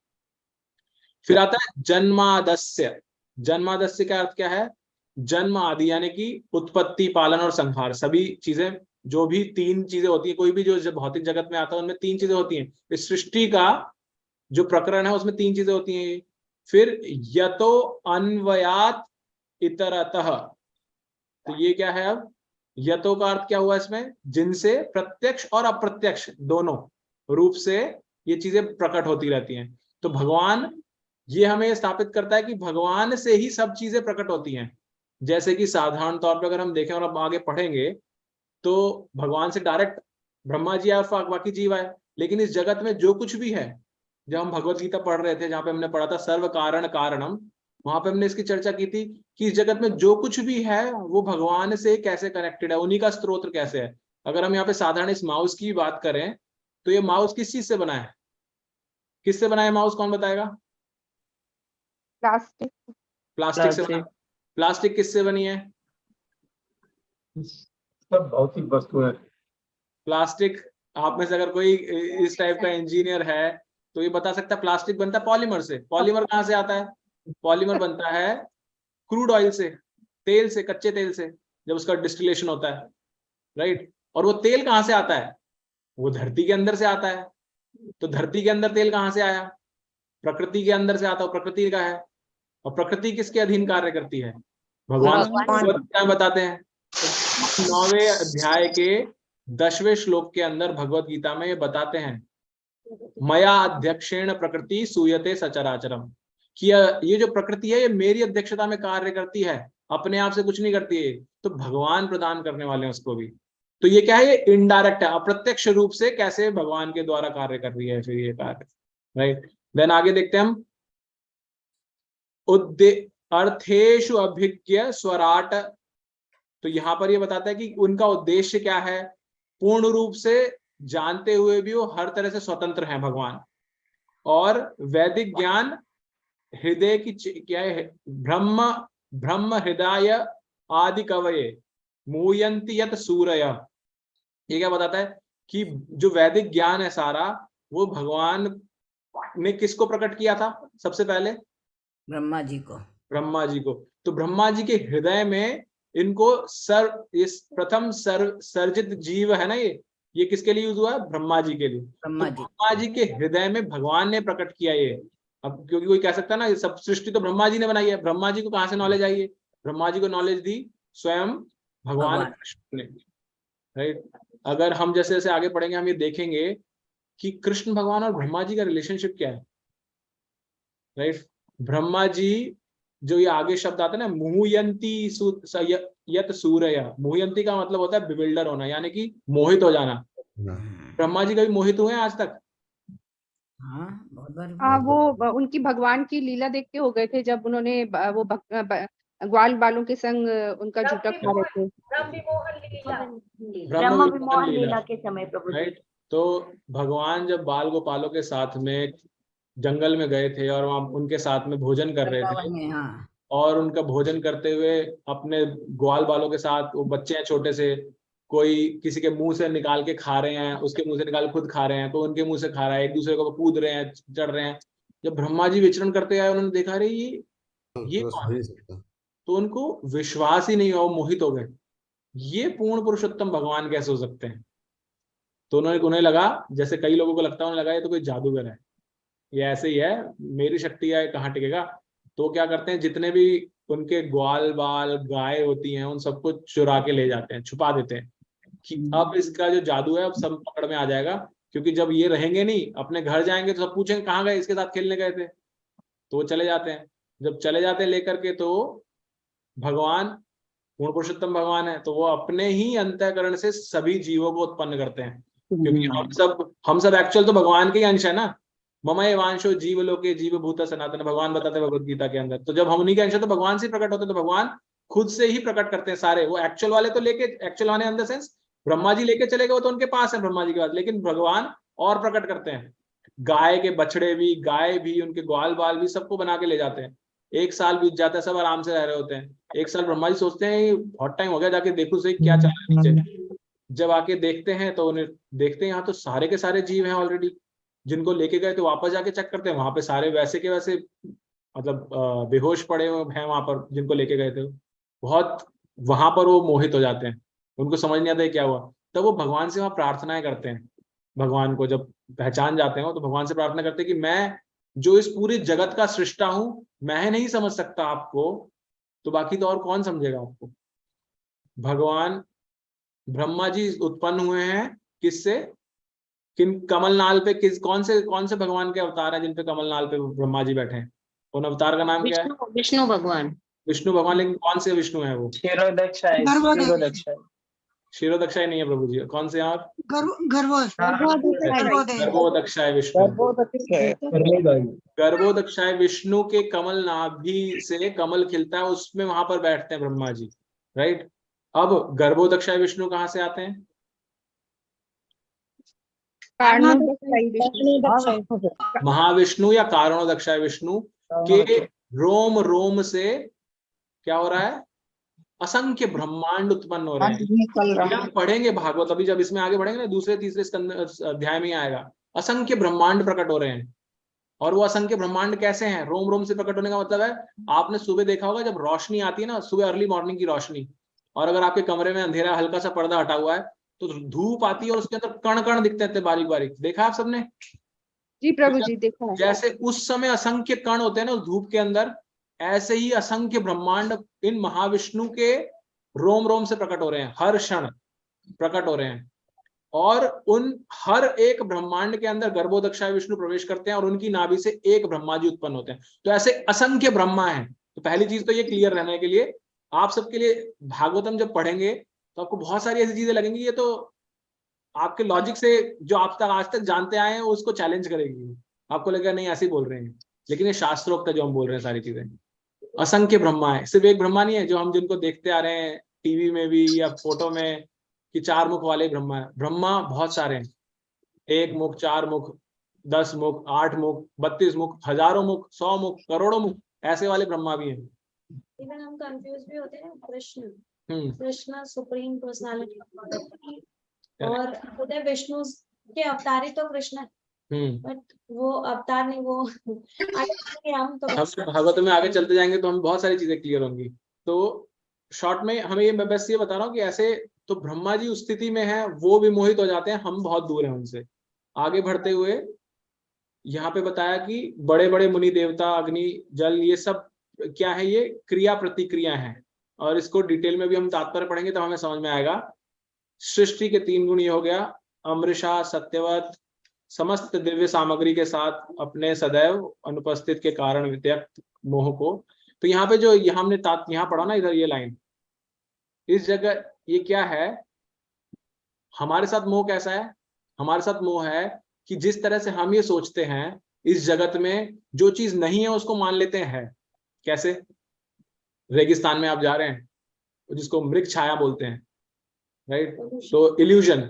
फिर आता है जन्मादस्य। जन्मादस्य का अर्थ क्या है? जन्म आदि यानी कि उत्पत्ति, पालन और संहार, सभी चीजें, जो भी 3 चीजें होती है, कोई भी जो भौतिक जगत में आता है उनमें 3 चीजें होती हैं। इस सृष्टि का जो प्रकरण है उसमें 3 चीजें होती हैं। फिर यतो अन्वयात इतरतः, तो ये क्या है? अब यतो का अर्थ क्या हुआ इसमें? जिनसे प्रत्यक्ष और अप्रत्यक्ष दोनों रूप से ये चीजें प्रकट होती रहती हैं। तो भगवान, ये हमें स्थापित करता है कि भगवान से ही सब चीजें प्रकट होती हैं। जैसे कि साधारण तौर पर अगर हम देखें और अब आगे पढ़ेंगे तो भगवान से डायरेक्ट ब्रह्मा जी और बाकी जीव आए, लेकिन इस जगत में जो कुछ भी है, जब हम भगवत गीता पढ़ रहे थे जहाँ पे हमने पढ़ा था सर्व कारण कारणम, वहां पे हमने इसकी चर्चा की थी कि इस जगत में जो कुछ भी है वो भगवान से कैसे कनेक्टेड है, उन्हीं का स्रोत कैसे है। अगर हम यहाँ पे साधारण इस माउस की बात करें तो ये माउस किस चीज से बना है? किससे बना है माउस? कौन बताएगा? प्लास्टिक से बना। प्लास्टिक किससे बनी है? सब भौतिक वस्तु है। प्लास्टिक, आप में से अगर कोई इस टाइप का इंजीनियर है तो ये बता सकता है प्लास्टिक बनता है पॉलीमर से। पॉलीमर कहाँ से आता है? पॉलीमर बनता है क्रूड ऑयल से, तेल से, कच्चे तेल से, जब उसका डिस्टिलेशन होता है, राइट। और वो तेल कहाँ से आता है? वो धरती के अंदर से आता है। तो धरती के अंदर तेल कहाँ से आया? प्रकृति के अंदर से आता है, प्रकृति का है। और प्रकृति किसके अधीन कार्य करती है? भगवान क्या बताते हैं? 9वें अध्याय के 10वें श्लोक के अंदर भगवत गीता में ये बताते हैं, मया अध्यक्षेण प्रकृति सूयते सचराचरम, कि ये जो प्रकृति है ये मेरी अध्यक्षता में कार्य करती है, अपने आप से कुछ नहीं करती है। तो भगवान प्रदान करने वाले हैं उसको भी। तो ये क्या है? ये इनडायरेक्ट है, अप्रत्यक्ष रूप से कैसे भगवान के द्वारा कार्य कर रही है फिर ये कार्य, राइट। देन आगे देखते हैं हम, अर्थेषु अभिज्ञ स्वराट। तो यहाँ पर ये बताता है कि उनका उद्देश्य क्या है। पूर्ण रूप से जानते हुए भी वो हर तरह से स्वतंत्र हैं भगवान। और वैदिक ज्ञान हृदय की क्या है? ब्रह्म हृदय आदि कवये मूयंति यत सूरय। ये क्या बताता है कि जो वैदिक ज्ञान है सारा, वो भगवान ने किसको प्रकट किया था सबसे पहले? ब्रह्मा जी को। ब्रह्मा जी को। तो ब्रह्मा जी के हृदय में इनको इस प्रथम सर्जित जीव है ना, ये किसके लिए यूज हुआ है? ब्रह्मा जी के लिए। तो ब्रह्मा जी के हृदय में भगवान ने प्रकट किया ये। अब क्योंकि कोई कह सकता है ना, ये सब सृष्टि तो ब्रह्मा जी ने बनाई है, ब्रह्मा जी को कहाँ से नॉलेज आई है? ब्रह्मा जी को नॉलेज दी स्वयं भगवान कृष्ण ने, राइट। अगर हम जैसे जैसे आगे पढ़ेंगे हम ये देखेंगे कि कृष्ण भगवान और ब्रह्मा जी का रिलेशनशिप क्या है, राइट। ब्रह्मा जी, जो ये आगे शब्द आता है ना, मुहुयंती यत सूर्य, मुहुयंती का मतलब होता है बिविल्डर होना, यानी कि मोहित हो जाना। ब्रह्मा जी कभी मोहित हुए हैं आज तक? हाँ, वो उनकी भगवान की लीला देख के हो गए थे, जब उन्होंने वो ग्वाल बालों के संग उनका जूता खा रहे थे। ब्रह्म विमोहन लीला के समय प्रभु, राइट। तो भगवान जब बाल गोपालों के साथ में जंगल में गए थे और वहां उनके साथ में भोजन कर रहे थे, और उनका भोजन करते हुए अपने ग्वाल बालों के साथ, वो बच्चे हैं छोटे से, कोई किसी के मुंह से निकाल के खा रहे हैं, उसके मुंह से निकाल खुद खा रहे हैं, तो उनके मुंह से खा रहा है, एक दूसरे को कूद रहे हैं, चढ़ रहे हैं। जब ब्रह्मा जी विचरण करते आए, उन्होंने देखा रही ये कौन है? तो उनको विश्वास ही नहीं हुआ, वो मोहित हो गए, ये पूर्ण पुरुषोत्तम भगवान कैसे हो सकते हैं? तो उन्हें लगा, जैसे कई लोगों को लगता है, उन्हें लगा ये तो कोई जादूगर है, ये ऐसे ही है, मेरी शक्ति है, कहाँ टिकेगा। तो क्या करते हैं, जितने भी उनके ग्वाल बाल गाय होती हैं, उन सबको चुरा के ले जाते हैं, छुपा देते हैं कि अब इसका जो जादू है अब सब पकड़ में आ जाएगा, क्योंकि जब ये रहेंगे नहीं, अपने घर जाएंगे तो सब पूछेंगे कहाँ गए, इसके साथ खेलने गए थे। तो वो चले जाते हैं, जब चले जाते हैं लेकर के, तो भगवान पूर्ण पुरुषोत्तम भगवान है, तो वो अपने ही अंतःकरण से सभी जीवों को उत्पन्न करते हैं, क्योंकि हम सब एक्चुअल तो भगवान के ही अंश है ना। मम एवांशो जीवलोके जीवभूत सनातन, भगवान बताते हैं भगवद गीता के अंदर। तो जब हम उन्हीं के अंश है तो भगवान से प्रकट होते हैं, तो भगवान खुद से ही प्रकट करते हैं सारे। वो एक्चुअल वाले तो लेके, एक्चुअल वाले in the sense Brahma ji लेके चले गए, वो तो उनके पास है ब्रह्मा जी के पास, लेकिन भगवान और प्रकट करते हैं। गाय के बछड़े भी, गाय भी, उनके ग्वाल बाल भी, सबको बना के ले जाते हैं। 1 साल बीत जाता है, सब आराम से रह रहे होते हैं। 1 साल ब्रह्मा जी सोचते हैं बहुत टाइम हो गया, जाके देखो सही क्या चल रहा है नीचे। जब आके देखते हैं तो उन्हें देखते हैं यहाँ तो सारे के सारे जीव हैं ऑलरेडी, जिनको लेके गए तो वापस जाके चेक करते हैं, वहां पे सारे वैसे के वैसे, मतलब बेहोश पड़े हुए हैं वहां पर, जिनको लेके गए थे। बहुत वहां पर वो मोहित हो जाते हैं, उनको समझ नहीं आता है क्या हुआ। तब वो भगवान से वहां प्रार्थनाएं करते हैं। भगवान को जब पहचान जाते हैं तो भगवान से प्रार्थना करते हैं कि मैं जो इस पूरे जगत का सृष्टा हूं, मैं नहीं समझ सकता आपको, तो बाकी तो और कौन समझेगा आपको। भगवान ब्रह्मा जी उत्पन्न हुए हैं किससे? किन कमलनाल पे, कौन से भगवान के अवतार हैं जिन पे कमलनाल पे ब्रह्मा जी बैठे हैं? उन अवतार का नाम क्या है? विष्णु भगवान। विष्णु भगवान, लेकिन कौन से विष्णु है वो? क्षीरोदक्षाय नहीं है प्रभु जी, कौन से? और गर्भोदक्षाय विष्णु, गर्भोदक्षाय विष्णु के कमल नाभि से कमल खिलता है, उसमें वहां पर बैठते हैं ब्रह्मा जी, राइट। अब गर्भोदक्षाय विष्णु कहाँ से आते हैं? महाविष्णु या कारणोदक्षाय विष्णु के रोम रोम से क्या हो रहा है? असंख्य ब्रह्मांड उत्पन्न हो रहे हैं। हम पढ़ेंगे भागवत, अभी जब इसमें आगे बढ़ेंगे ना, दूसरे तीसरे अध्याय में आएगा, असंख्य ब्रह्मांड प्रकट हो रहे हैं। और वो असंख्य ब्रह्मांड कैसे हैं? रोम रोम से प्रकट होने का मतलब है, आपने सुबह देखा होगा जब रोशनी आती है ना, सुबह अर्ली मॉर्निंग की रोशनी, और अगर आपके कमरे में अंधेरा, हल्का सा पर्दा हटा हुआ है, तो धूप आती है और उसके अंदर कण कण दिखते हैं, बारीक बारीक। देखा आप सबने? जी प्रभु जी, देखा है। जैसे उस समय असंख्य कण होते हैं ना उस धूप के अंदर, ऐसे ही असंख्य ब्रह्मांड इन महाविष्णु के रोम रोम से प्रकट हो रहे हैं, हर क्षण प्रकट हो रहे हैं। और उन हर एक ब्रह्मांड के अंदर गर्भोदक्षाय विष्णु प्रवेश करते हैं और उनकी नाभि से एक ब्रह्मा जी उत्पन्न होते हैं। तो ऐसे असंख्य ब्रह्मा हैं। तो पहली चीज तो ये क्लियर रहने के लिए, आप सबके लिए भागवतम जब पढ़ेंगे तो आपको बहुत सारी ऐसी चीजें लगेंगी, ये तो आपके लॉजिक से जो आप तक आज तक जानते आए हैं उसको चैलेंज करेगी। आपको लगेगा नहीं ऐसे ही बोल रहे हैं, लेकिन ये शास्त्रोक्त है जो हम बोल रहे हैं सारी चीजें। असंख्य ब्रह्मा है, सिर्फ एक ब्रह्मा नहीं है जो हम जिनको देखते आ रहे हैं टीवी में भी या फोटो में कि 4 मुख वाले ब्रह्मा है। ब्रह्मा बहुत सारे हैं, 1 मुख, 4 मुख, 10 मुख, 8 मुख, 32 मुख, हजारों मुख, 100 मुख, करोड़ों मुख, ऐसे वाले ब्रह्मा भी हैं। इवन हम कंफ्यूज भी होते हैं। कृष्ण सुप्रीम पर्सनालिटी और खुद विष्णु के अवतारी तो कृष्ण है। बट वो अवतार नहीं, वो आगे हम तो हम भागवत में आगे चलते जाएंगे तो हम बहुत सारी चीजें क्लियर होंगी। तो शॉर्ट में हमें ये, मैं बस ये बता रहा हूँ कि ऐसे तो ब्रह्मा जी उस स्थिति में है, वो भी मोहित हो जाते हैं, हम बहुत दूर हैं उनसे। आगे बढ़ते हुए यहाँ पे बताया कि बड़े बड़े मुनि देवता, अग्नि, जल, ये सब क्या है, ये क्रिया प्रतिक्रिया है। और इसको डिटेल में भी हम तात्पर्य पढ़ेंगे तो हमें समझ में आएगा। सृष्टि के 3 गुण ये हो गया, अमृषा, सत्यवत, समस्त दिव्य सामग्री के साथ अपने सदैव अनुपस्थित के कारण व्यक्त मोह को। तो यहाँ पे जो हमने यहाँ पढ़ा ना, इधर ये लाइन, इस जगह ये क्या है, हमारे साथ मोह कैसा है? हमारे साथ मोह है कि जिस तरह से हम ये सोचते हैं इस जगत में जो चीज नहीं है उसको मान लेते हैं। कैसे? रेगिस्तान में आप जा रहे हैं, जिसको मृग छाया बोलते हैं, राइट? तो इल्यूजन,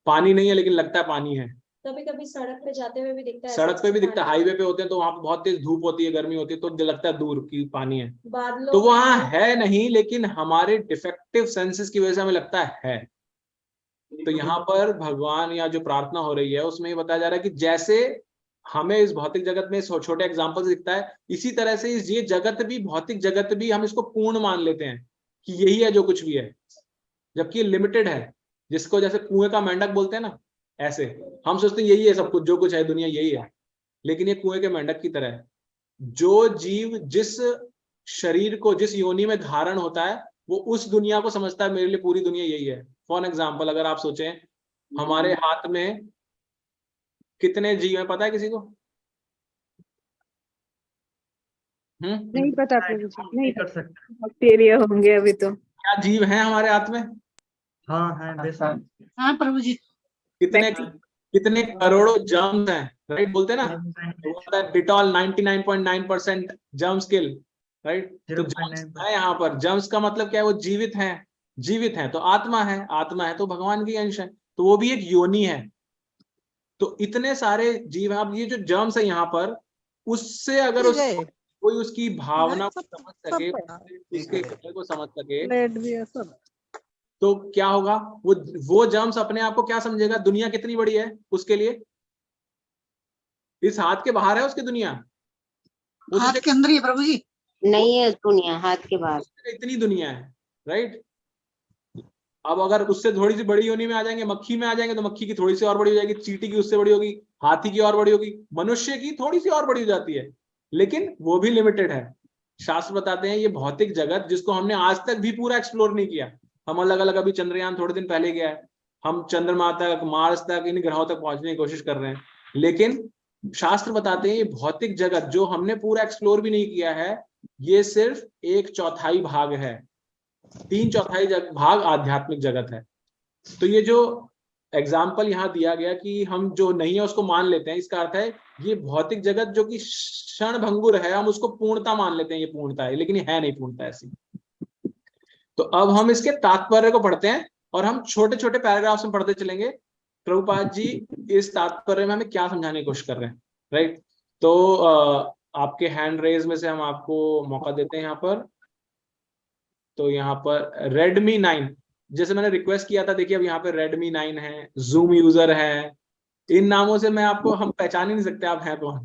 पानी नहीं है लेकिन लगता है पानी है। कभी कभी सड़क पे जाते हुए भी दिखता है, सड़क पे भी दिखता है, हाईवे पे होते हैं तो वहां पे बहुत तेज धूप होती है, गर्मी होती है, तो लगता है दूर की पानी है, बादलों तो वहां है नहीं, लेकिन हमारे डिफेक्टिव सेंसेस की वजह से हमें लगता है। तो यहाँ पर भगवान या जो प्रार्थना हो रही है उसमें ये बताया जा रहा है कि जैसे हमें इस भौतिक जगत में छोटे एग्जाम्पल से दिखता है, इसी तरह से ये जगत भी, भौतिक जगत भी, हम इसको पूर्ण मान लेते हैं कि यही है जो कुछ भी है, जबकि लिमिटेड है। जिसको जैसे कुएं का मेंढक बोलते हैं ना, ऐसे हम सोचते हैं यही है सब कुछ, जो कुछ है दुनिया यही है, लेकिन ये कुएं के मेंढक की तरह है। जो जीव जिस शरीर को, जिस योनि में धारण होता है, वो उस दुनिया को समझता है, मेरे लिए पूरी दुनिया यही है। फॉर एग्जाम्पल, अगर आप सोचें हमारे हाथ में कितने जीव है, पता है किसी को? नहीं पता प्रभु जी, नहीं कर सकते। बैक्टीरिया होंगे अभी तो। क्या जीव हैं हमारे हाथ में? हाँ है बेशक। हाँ प्रभु जी। कितने करोड़ों जर्म्स हैं, राइट? बोलते हैं ना डिटॉल 99.9% जर्म्स किल, राइट? तो जर्म्स है यहाँ पर। जर्म्स का मतलब क्या है? वो जीवित हैं, जीवित हैं तो आत्मा है, आत्मा है तो भगवान की अंश है, तो वो भी एक योनि है। तो इतने सारे जीव हैं। अब ये जो जर्म्स है यहाँ पर, उससे अगर कोई उसकी भावना को समझ सके, उसके कदर को समझ सके, तो क्या होगा? वो जर्म्स अपने आप को क्या समझेगा? दुनिया कितनी बड़ी है उसके लिए? इस हाथ के बाहर है उसकी दुनिया, हाथ के अंदर ही है प्रभु जी। नहीं है दुनिया, हाथ के बाहर इतनी दुनिया है, राइट? अब अगर उससे थोड़ी सी बड़ी योनि में आ जाएंगे, मक्खी में आ जाएंगे, तो मक्खी की थोड़ी सी और बड़ी हो जाएगी, चींटी की उससे बड़ी होगी, हाथी की और बड़ी होगी, मनुष्य की थोड़ी सी और बड़ी हो जाती है, लेकिन वो भी लिमिटेड है। शास्त्र बताते हैं ये भौतिक जगत, जिसको हमने आज तक भी पूरा एक्सप्लोर नहीं किया, हम अलग अलग, अभी चंद्रयान थोड़े दिन पहले गया है, हम चंद्रमा तक, मार्स तक, इन ग्रहों तक पहुंचने की कोशिश कर रहे हैं, लेकिन शास्त्र बताते हैं ये भौतिक जगत जो हमने पूरा एक्सप्लोर भी नहीं किया है, ये सिर्फ 1/4 भाग है, 3/4 भाग आध्यात्मिक जगत है। तो ये जो एग्जाम्पल यहाँ दिया गया कि हम जो नहीं है उसको मान लेते हैं, इसका अर्थ है ये भौतिक जगत जो कि क्षण भंगुर है, हम उसको पूर्णता मान लेते हैं, ये पूर्णता है, लेकिन ये है नहीं पूर्णता ऐसी। तो अब हम इसके तात्पर्य को पढ़ते हैं और हम छोटे छोटे पैराग्राफ्स में पढ़ते चलेंगे प्रभुपाद जी इस तात्पर्य में हमें क्या समझाने की कोशिश कर रहे हैं, राइट? तो आपके हैंड रेज में से हम आपको मौका देते हैं यहाँ पर। तो यहाँ पर Redmi 9, जैसे मैंने रिक्वेस्ट किया था, देखिए अब यहाँ पे Redmi 9 है, Zoom यूजर है, इन नामों से मैं आपको, हम पहचान ही नहीं सकते आप हैं कौन।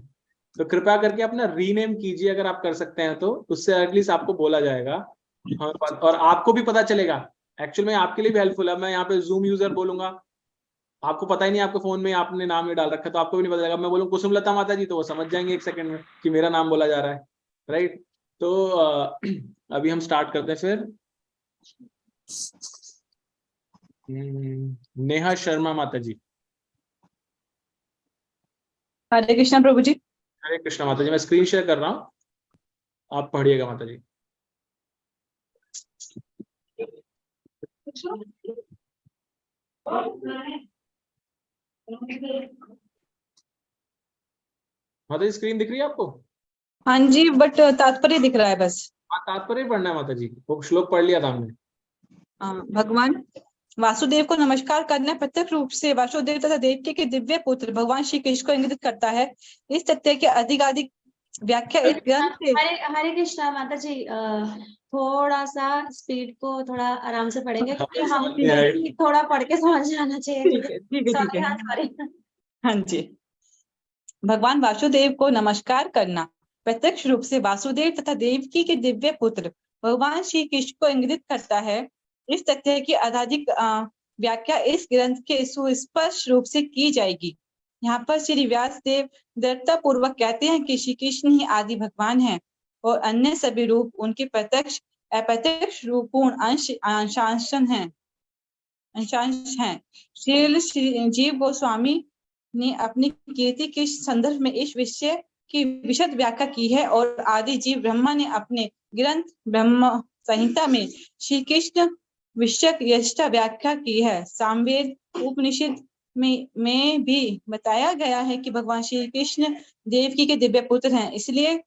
तो कृपया करके अपना रीनेम कीजिए अगर आप कर सकते हैं, तो उससे एटलीस्ट आपको बोला जाएगा और आपको भी पता चलेगा। एक्चुअल में आपके लिए भी हेल्पफुल है, मैं यहाँ पे Zoom यूजर बोलूंगा, आपको पता ही नहीं आपके फोन में आपने नाम ही डाल रखा है, तो आपको भी नहीं पता चलेगा। मैं बोलूँ कुसुमलता माता जी, तो वो समझ जाएंगे 1 सेकंड में कि मेरा नाम बोला जा रहा है, राइट? तो अभी हम स्टार्ट करते हैं फिर। नेहा शर्मा माता जी। हरे कृष्णा प्रभु जी। हरे कृष्णा माता जी, मैं स्क्रीन शेयर कर रहा हूँ, आप पढ़िएगा माता जी। माता जी स्क्रीन दिख रही है आपको? हाँ जी, बट तात्पर्य दिख रहा है बस। हाँ, तात्पर्य पढ़ना है माता जी, वो श्लोक पढ़ लिया था हमने। भगवान वासुदेव को नमस्कार करना प्रत्यक्ष रूप से वासुदेव तथा देवकी के दिव्य पुत्र भगवान श्री कृष्ण को इंगित करता है। इस तथ्य के अधिकाधिक व्याख्या इस ग्रंथ से। हरे कृष्णा माता जी, थोड़ा सा स्पीड को थोड़ा आराम से पढ़ेंगे, क्योंकि हम थोड़ा पढ़ के समझ आना चाहिए। ठीक है। हाँ जी। भगवान वासुदेव को नमस्कार करना प्रत्यक्ष रूप से वासुदेव तथा देवकी के दिव्य पुत्र भगवान श्री कृष्ण को इंगित करता है। इस तथ्य की अधिक व्याख्या इस ग्रंथ के सुस्पष्ट रूप से की जाएगी। यहाँ पर श्री व्यास देव दृढ़ता पूर्वक कहते हैं कि श्री कृष्ण ही आदि भगवान हैं और अन्य सभी रूप उनके प्रत्यक्ष अप्रत्यक्ष रूपूर्ण अंशांश हैं। श्री जीव गोस्वामी ने अपनी कीर्ति के संदर्भ में इस विषय की विशद व्याख्या की है और आदि जीव ब्रह्मा ने अपने ग्रंथ ब्रह्म संहिता में श्री कृष्ण विषयक यष्टा व्याख्या की है। सामवेद उपनिषद में भी बताया गया है कि भगवान श्री कृष्ण देवकी के दिव्य पुत्र हैं। इसलिए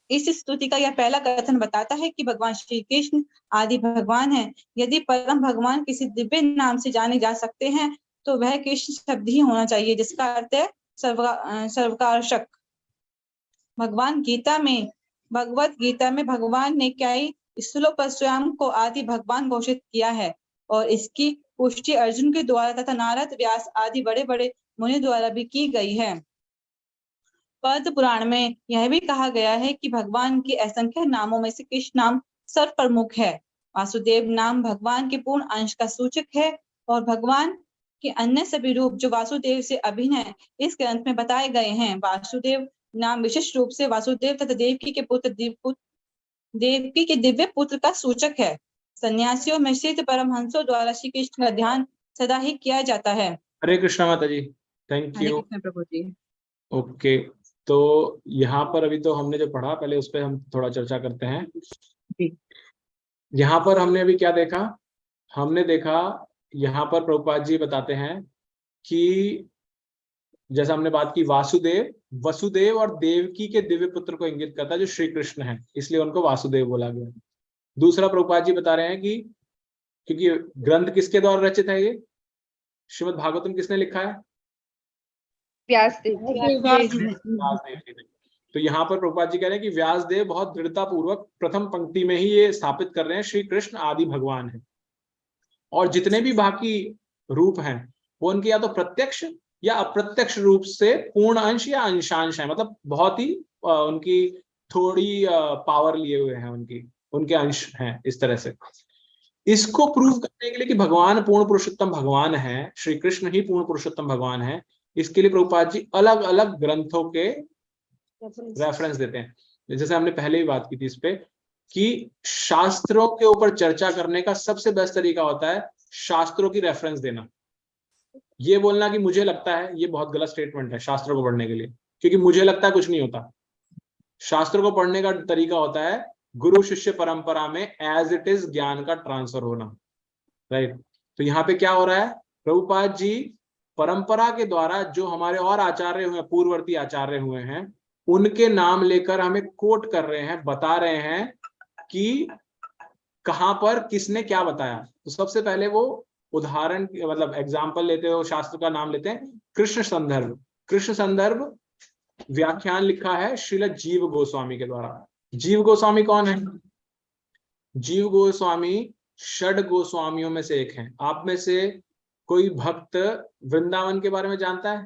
इस स्तुति का यह पहला कथन बताता है कि भगवान श्री कृष्ण आदि भगवान हैं। यदि परम भगवान किसी दिव्य नाम से जाने जा सकते हैं तो वह कृष्ण शब्द ही होना चाहिए, जिसका अर्थ है सर्वकार्षक। भगवत गीता में भगवान ने कई श्लोक पर स्वयं को आदि भगवान घोषित किया है और इसकी पुष्टि अर्जुन के द्वारा तथा नारद, व्यास आदि बड़े बड़े मुनि द्वारा भी की गई है। पद्म पुराण में यह भी कहा गया है कि भगवान के असंख्य नामों में से कृष्ण नाम सर्व प्रमुख है। वासुदेव नाम भगवान के पूर्ण अंश का सूचक है और भगवान के अन्य सभी रूप जो वासुदेव से अभिन्न है इस ग्रंथ में बताए गए हैं। वासुदेव नाम विशिष्ट रूप से वासुदेव तथा देवकी के दिव्य पुत्र का सूचक है। सन्यासियों में सिद्ध परमहंसों द्वारा श्री कृष्ण का ध्यान सदा ही किया जाता है। हरे कृष्णा माता जी, thank Hare you. Krishna Prabhu ji. Okay, तो यहाँ पर अभी तो हमने जो पढ़ा पहले उस पर हम थोड़ा चर्चा करते हैं। यहाँ पर हमने अभी क्या देखा? हमने देखा यहाँ पर प्रभुपाद जी बताते हैं कि जैसा हमने बात की वसुदेव और देवकी के दिव्य पुत्र को इंगित करता है जो श्री कृष्ण है, इसलिए उनको वासुदेव बोला गया। दूसरा प्रभुपाद जी बता रहे हैं कि क्योंकि ग्रंथ किसके द्वारा रचित है, ये श्रीमद् भागवतम किसने लिखा है? व्यासदेव। तो यहाँ पर प्रभुपाद जी कह रहे हैं कि व्यासदेव बहुत दृढ़ता पूर्वक प्रथम पंक्ति में ही ये स्थापित कर रहे हैं श्री कृष्ण आदि भगवान है और जितने भी बाकी रूप हैं वो उनके या तो प्रत्यक्ष या अप्रत्यक्ष रूप से पूर्ण अंश या अंशांश है, मतलब बहुत ही उनकी थोड़ी पावर लिए हुए हैं, उनके अंश हैं। इस तरह से इसको प्रूव करने के लिए कि भगवान पूर्ण पुरुषोत्तम भगवान है, श्री कृष्ण ही पूर्ण पुरुषोत्तम भगवान है, इसके लिए प्रभुपाद जी अलग अलग ग्रंथों के रेफरेंस देते हैं। जैसे हमने पहले ही बात की थी इस पे कि शास्त्रों के ऊपर चर्चा करने का सबसे बेस्ट तरीका होता है शास्त्रों की रेफरेंस देना। ये बोलना कि मुझे लगता है, ये बहुत गलत स्टेटमेंट है शास्त्रों को पढ़ने के लिए, क्योंकि मुझे लगता है कुछ नहीं होता। शास्त्रों को पढ़ने का तरीका होता है गुरु शिष्य परंपरा में एज इट इज ज्ञान का ट्रांसफर होना, राइट। तो यहाँ पे क्या हो रहा है, प्रभुपाद जी परंपरा के द्वारा जो हमारे और आचार्य हुए, पूर्ववर्ती आचार्य हुए हैं, उनके नाम लेकर हमें कोट कर रहे हैं, बता रहे हैं कि कहां पर किसने क्या बताया। तो सबसे पहले वो उदाहरण मतलब एग्जाम्पल लेते हो, शास्त्र का नाम लेते हैं कृष्ण संदर्भ व्याख्यान लिखा है श्रील जीव गोस्वामी के द्वारा। जीव गोस्वामी कौन है? जीव गोस्वामी षड गोस्वामियों में से एक हैं। आप में से कोई भक्त वृंदावन के बारे में जानता है?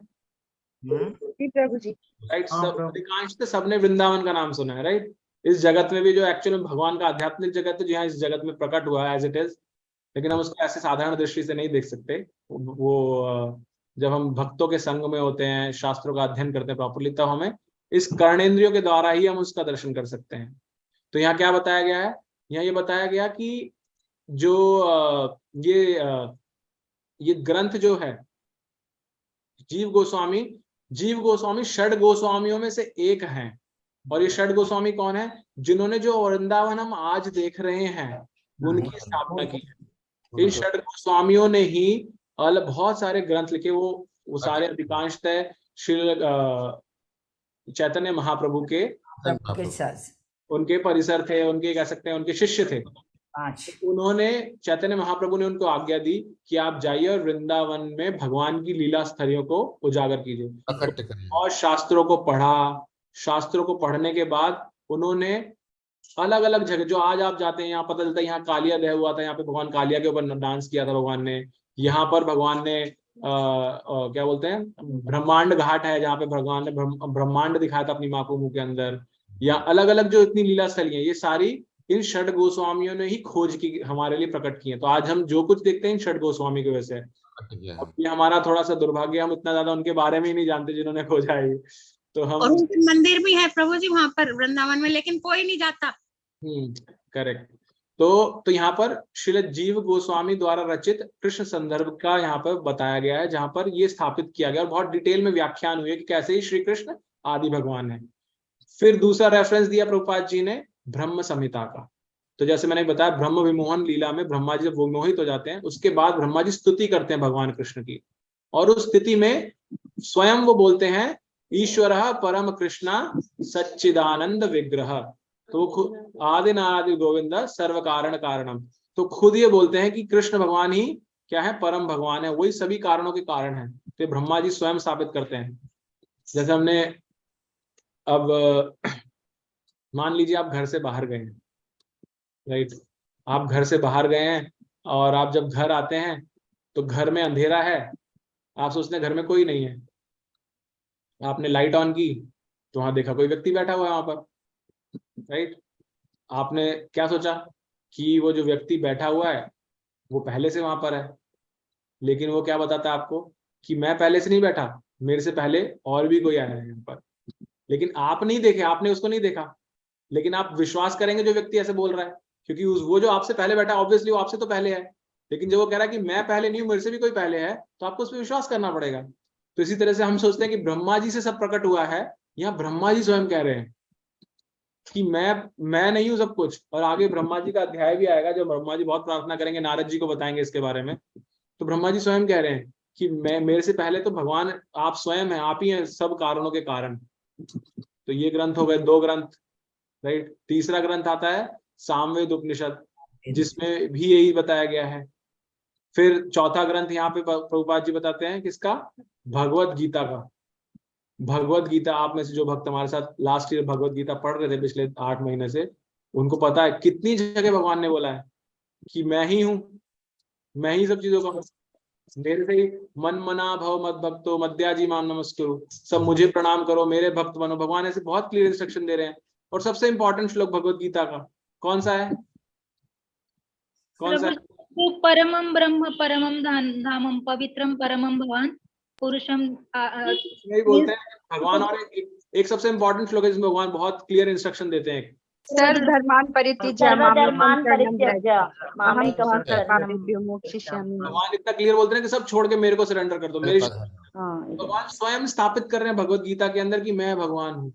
प्रभु जी। राइट, सब अधिकांश सबने वृंदावन का नाम सुना है, राइट। इस जगत में भी जो एक्चुअल में भगवान का आध्यात्मिक जगत है, जहाँ इस जगत में प्रकट हुआ है एज इट इज, लेकिन हम उसको ऐसे साधारण दृष्टि से नहीं देख सकते। वो जब हम भक्तों के संग में होते हैं, शास्त्रों का अध्ययन करते हैं प्रॉपरली, तब हमें इस कर्णेंद्रियों के द्वारा ही हम उसका दर्शन कर सकते हैं। तो यहाँ क्या बताया गया है? यहाँ ये बताया गया कि जो ये ग्रंथ जो है जीव गोस्वामी षड गोस्वामियों में से एक हैं। और ये षड गोस्वामी कौन है? जिन्होंने जो वृंदावन हम आज देख रहे हैं उनकी स्थापना की है। इन षड गोस्वामियों ने ही बहुत सारे ग्रंथ लिखे। वो सारे अधिकांशतः श्री चैतन्य महाप्रभु के उनके परिसर थे, उनके कह सकते हैं उनके शिष्य थे। उन्होंने, चैतन्य महाप्रभु ने उनको आज्ञा दी कि आप जाइए और वृंदावन में भगवान की लीला स्थलियों को उजागर कीजिए। और शास्त्रों को पढ़ा। शास्त्रों को पढ़ने के बाद उन्होंने अलग अलग जगह, जो आज आप जाते हैं यहाँ पता चलता है यहाँ कालिया दह हुआ था, यहाँ पे भगवान कालिया के ऊपर डांस किया था भगवान ने। यहाँ पर भगवान ने क्या बोलते हैं, ब्रह्मांड घाट है जहाँ पे भगवान ने ब्रह्मांड दिखाया था अपनी माँ को मुंह के अंदर, या अलग अलग जो इतनी लीला स्थली है, ये सारी इन षड गोस्वामियों ने ही खोज की, हमारे लिए प्रकट की है। तो आज हम जो कुछ देखते हैं इन षड गोस्वामी की वजह से। अब ये हमारा थोड़ा सा दुर्भाग्य, हम इतना ज्यादा उनके बारे में ही नहीं जानते जिन्होंने खोजा है। तो हम, और उनके मंदिर भी है प्रभु जी वहां पर वृंदावन में, लेकिन कोई नहीं जाता। करेक्ट। तो यहाँ पर श्रील जीव गोस्वामी द्वारा रचित कृष्ण संदर्भ का यहाँ पर बताया गया है, जहाँ पर ये स्थापित किया गया और बहुत डिटेल में व्याख्यान हुई है कि कैसे ही श्री कृष्ण आदि भगवान है। फिर दूसरा रेफरेंस दिया प्रभुपाद जी ने ब्रह्म संहिता का। तो जैसे मैंने बताया, ब्रह्म विमोहन लीला में ब्रह्मा जी जब विमोहित हो जाते हैं, उसके बाद ब्रह्मा जी स्तुति करते हैं भगवान कृष्ण की, और उस स्थिति में स्वयं वो बोलते हैं ईश्वरः परम कृष्णा सच्चिदानंद विग्रह, तो आदि नादि गोविंद सर्व कारण कारणम। तो खुद ये बोलते हैं कि कृष्ण भगवान ही क्या है, परम भगवान है, वही सभी कारणों के कारण है। तो ब्रह्मा जी स्वयं स्थापित करते हैं। जैसे हमने अब मान लीजिए आप घर से बाहर गए हैं, राइट, आप घर से बाहर गए हैं और आप जब घर आते हैं तो घर में अंधेरा है, आप सोचते हैं घर में कोई नहीं है, आपने लाइट ऑन की तो वहां देखा कोई व्यक्ति बैठा हुआ है वहां पर, राइट। आपने क्या सोचा कि वो जो व्यक्ति बैठा हुआ है वो पहले से वहां पर है, लेकिन वो क्या बताता है आपको कि मैं पहले से नहीं बैठा, मेरे से पहले और भी कोई आया है यहाँ पर, लेकिन आप नहीं देखे, आपने उसको नहीं देखा, लेकिन आप विश्वास करेंगे जो व्यक्ति ऐसे बोल रहा है, क्योंकि वो जो आपसे पहले बैठा ऑब्वियसली वो आपसे तो पहले है, लेकिन जब वो कह रहा है कि मैं पहले नहीं हूं, मेरे से भी कोई पहले है, तो आपको उस पर विश्वास करना पड़ेगा। तो इसी तरह से हम सोचते हैं कि ब्रह्मा जी से सब प्रकट हुआ है, यहाँ ब्रह्मा जी स्वयं कह रहे हैं कि मैं नहीं हूं सब कुछ। और आगे ब्रह्मा जी का अध्याय भी आएगा जब ब्रह्मा जी बहुत प्रार्थना करेंगे, नारद जी को बताएंगे इसके बारे में, तो ब्रह्मा जी स्वयं कह रहे हैं कि मेरे से पहले तो भगवान आप स्वयं हैं, आप ही हैं सब कारणों के कारण। तो ये ग्रंथ हो गए 2 ग्रंथ, राइट। तीसरा ग्रंथ आता है सामवेद उपनिषद, जिसमें भी यही बताया गया है। फिर चौथा ग्रंथ यहाँ पे प्रभुपाद जी बताते हैं किसका, भगवत गीता का। भगवत गीता, आप में से जो भक्त हमारे साथ लास्ट ईयर भगवत गीता पढ़ रहे थे पिछले 8 महीने से, उनको पता है कितनी जगह भगवान ने बोला है कि मैं ही हूं, मैं ही सब चीजों का, मेरे से ही मन मना भव मद भक्तो मद्याजी माम नमस्कुरु, सब मुझे प्रणाम करो मेरे भक्त बनो। भगवान ऐसे बहुत क्लियर इंस्ट्रक्शन दे रहे हैं। और सबसे इंपॉर्टेंट श्लोक भगवत गीता का कौन सा है, कौन सा है? तो परमम ब्रह्म परमम धामम पवित्रम परमम भगवान पुरुषम यही बोलते हैं भगवान। और एक सबसे इंपॉर्टेंट श्लोक है जिसमें भगवान बहुत क्लियर इंस्ट्रक्शन देते हैं, सर्वधर्मान् परित्यज्य सर्वधर्मान् परित्यज्य मामं भगवान इतना क्लियर बोलते हैं कि सब छोड़ के मेरे को सरेंडर कर दो। मेरे भगवान स्वयं स्थापित कर रहे हैं भगवत गीता के अंदर कि मैं भगवान हूँ।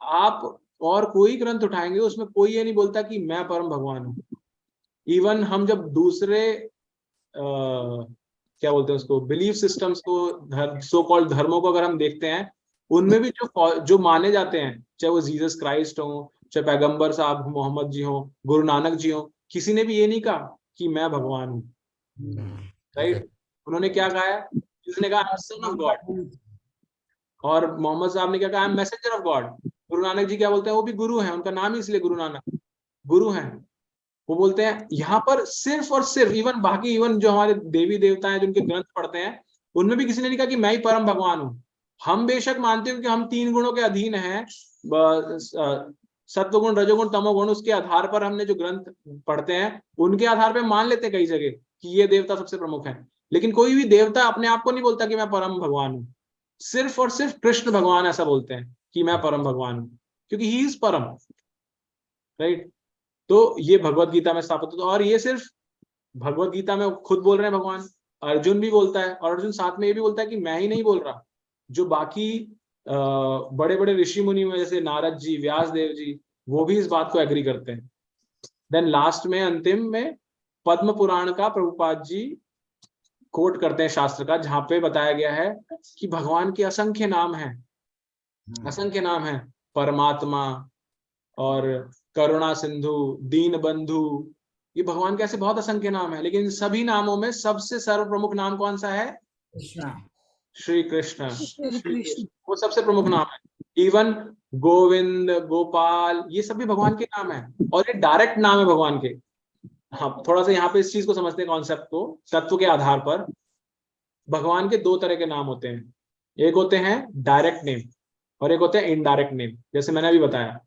आप और कोई ग्रंथ उठाएंगे उसमें कोई ये नहीं बोलता कि मैं परम भगवान हूँ। इवन हम जब दूसरे क्या बोलते हैं उसको, बिलीफ सिस्टम्स को, सो कॉल्ड धर्मों को अगर हम देखते हैं, उनमें भी जो माने जाते हैं, चाहे वो जीसस क्राइस्ट हो, चाहे पैगंबर साहब मोहम्मद जी हो, गुरु नानक जी हो, किसी ने भी ये नहीं कहा कि मैं भगवान हूँ, राइट। उन्होंने क्या कहा है, जिसने कहा सन ऑफ गॉड, और मोहम्मद साहब ने क्या कहा, messenger of God. Guru Nanak ji क्या बोलते हैं, वो भी गुरु हैं, उनका नाम ही इसलिए गुरु नानक, गुरु हैं। वो बोलते हैं यहाँ पर सिर्फ और सिर्फ, इवन जो हमारे देवी देवता हैं जिनके ग्रंथ पढ़ते हैं, उनमें भी किसी ने नहीं कहा कि मैं ही परम भगवान हूँ। हम बेशक मानते हैं कि हम 3 गुणों के अधीन हैं, सत्वगुण रजोगुण तमोगुण, उसके आधार पर हमने जो ग्रंथ पढ़ते हैं उनके आधार पर मान लेते हैं कई जगह कि ये देवता सबसे प्रमुख है, लेकिन कोई भी देवता अपने आप को नहीं बोलता कि मैं परम भगवान हूँ। सिर्फ और सिर्फ कृष्ण भगवान ऐसा बोलते हैं कि मैं परम भगवान हूँ, क्योंकि ही इज परम, राइट। तो ये भगवत गीता में स्थापित होता है। और ये सिर्फ भगवत गीता में खुद बोल रहे हैं भगवान, अर्जुन भी बोलता है, और अर्जुन साथ में ये भी बोलता है कि मैं ही नहीं बोल रहा, जो बाकी बड़े बड़े ऋषि मुनि में जैसे नारद जी, व्यास देव जी, वो भी इस बात को एग्री करते हैं। देन लास्ट में, अंतिम में, पद्म पुराण का प्रभुपाद जी कोट करते हैं शास्त्र का, जहां पे बताया गया है कि भगवान के असंख्य नाम हैं, असंख्य नाम है, परमात्मा और करुणा सिंधु, दीन बंधु, ये भगवान के ऐसे बहुत असंख्य नाम है, लेकिन इन सभी नामों में सबसे सर्व प्रमुख नाम कौन सा है, श्री कृष्ण। वो सबसे प्रमुख नाम है। इवन गोविंद, गोपाल, ये सभी भगवान के नाम है, और ये डायरेक्ट नाम है भगवान के। हाँ, थोड़ा सा यहाँ पे इस चीज को समझते हैं, कॉन्सेप्ट को, तत्व के आधार पर। भगवान के दो तरह के नाम होते हैं, एक होते हैं डायरेक्ट नेम और एक होते हैं इनडायरेक्ट नेम। जैसे मैंने अभी बताया,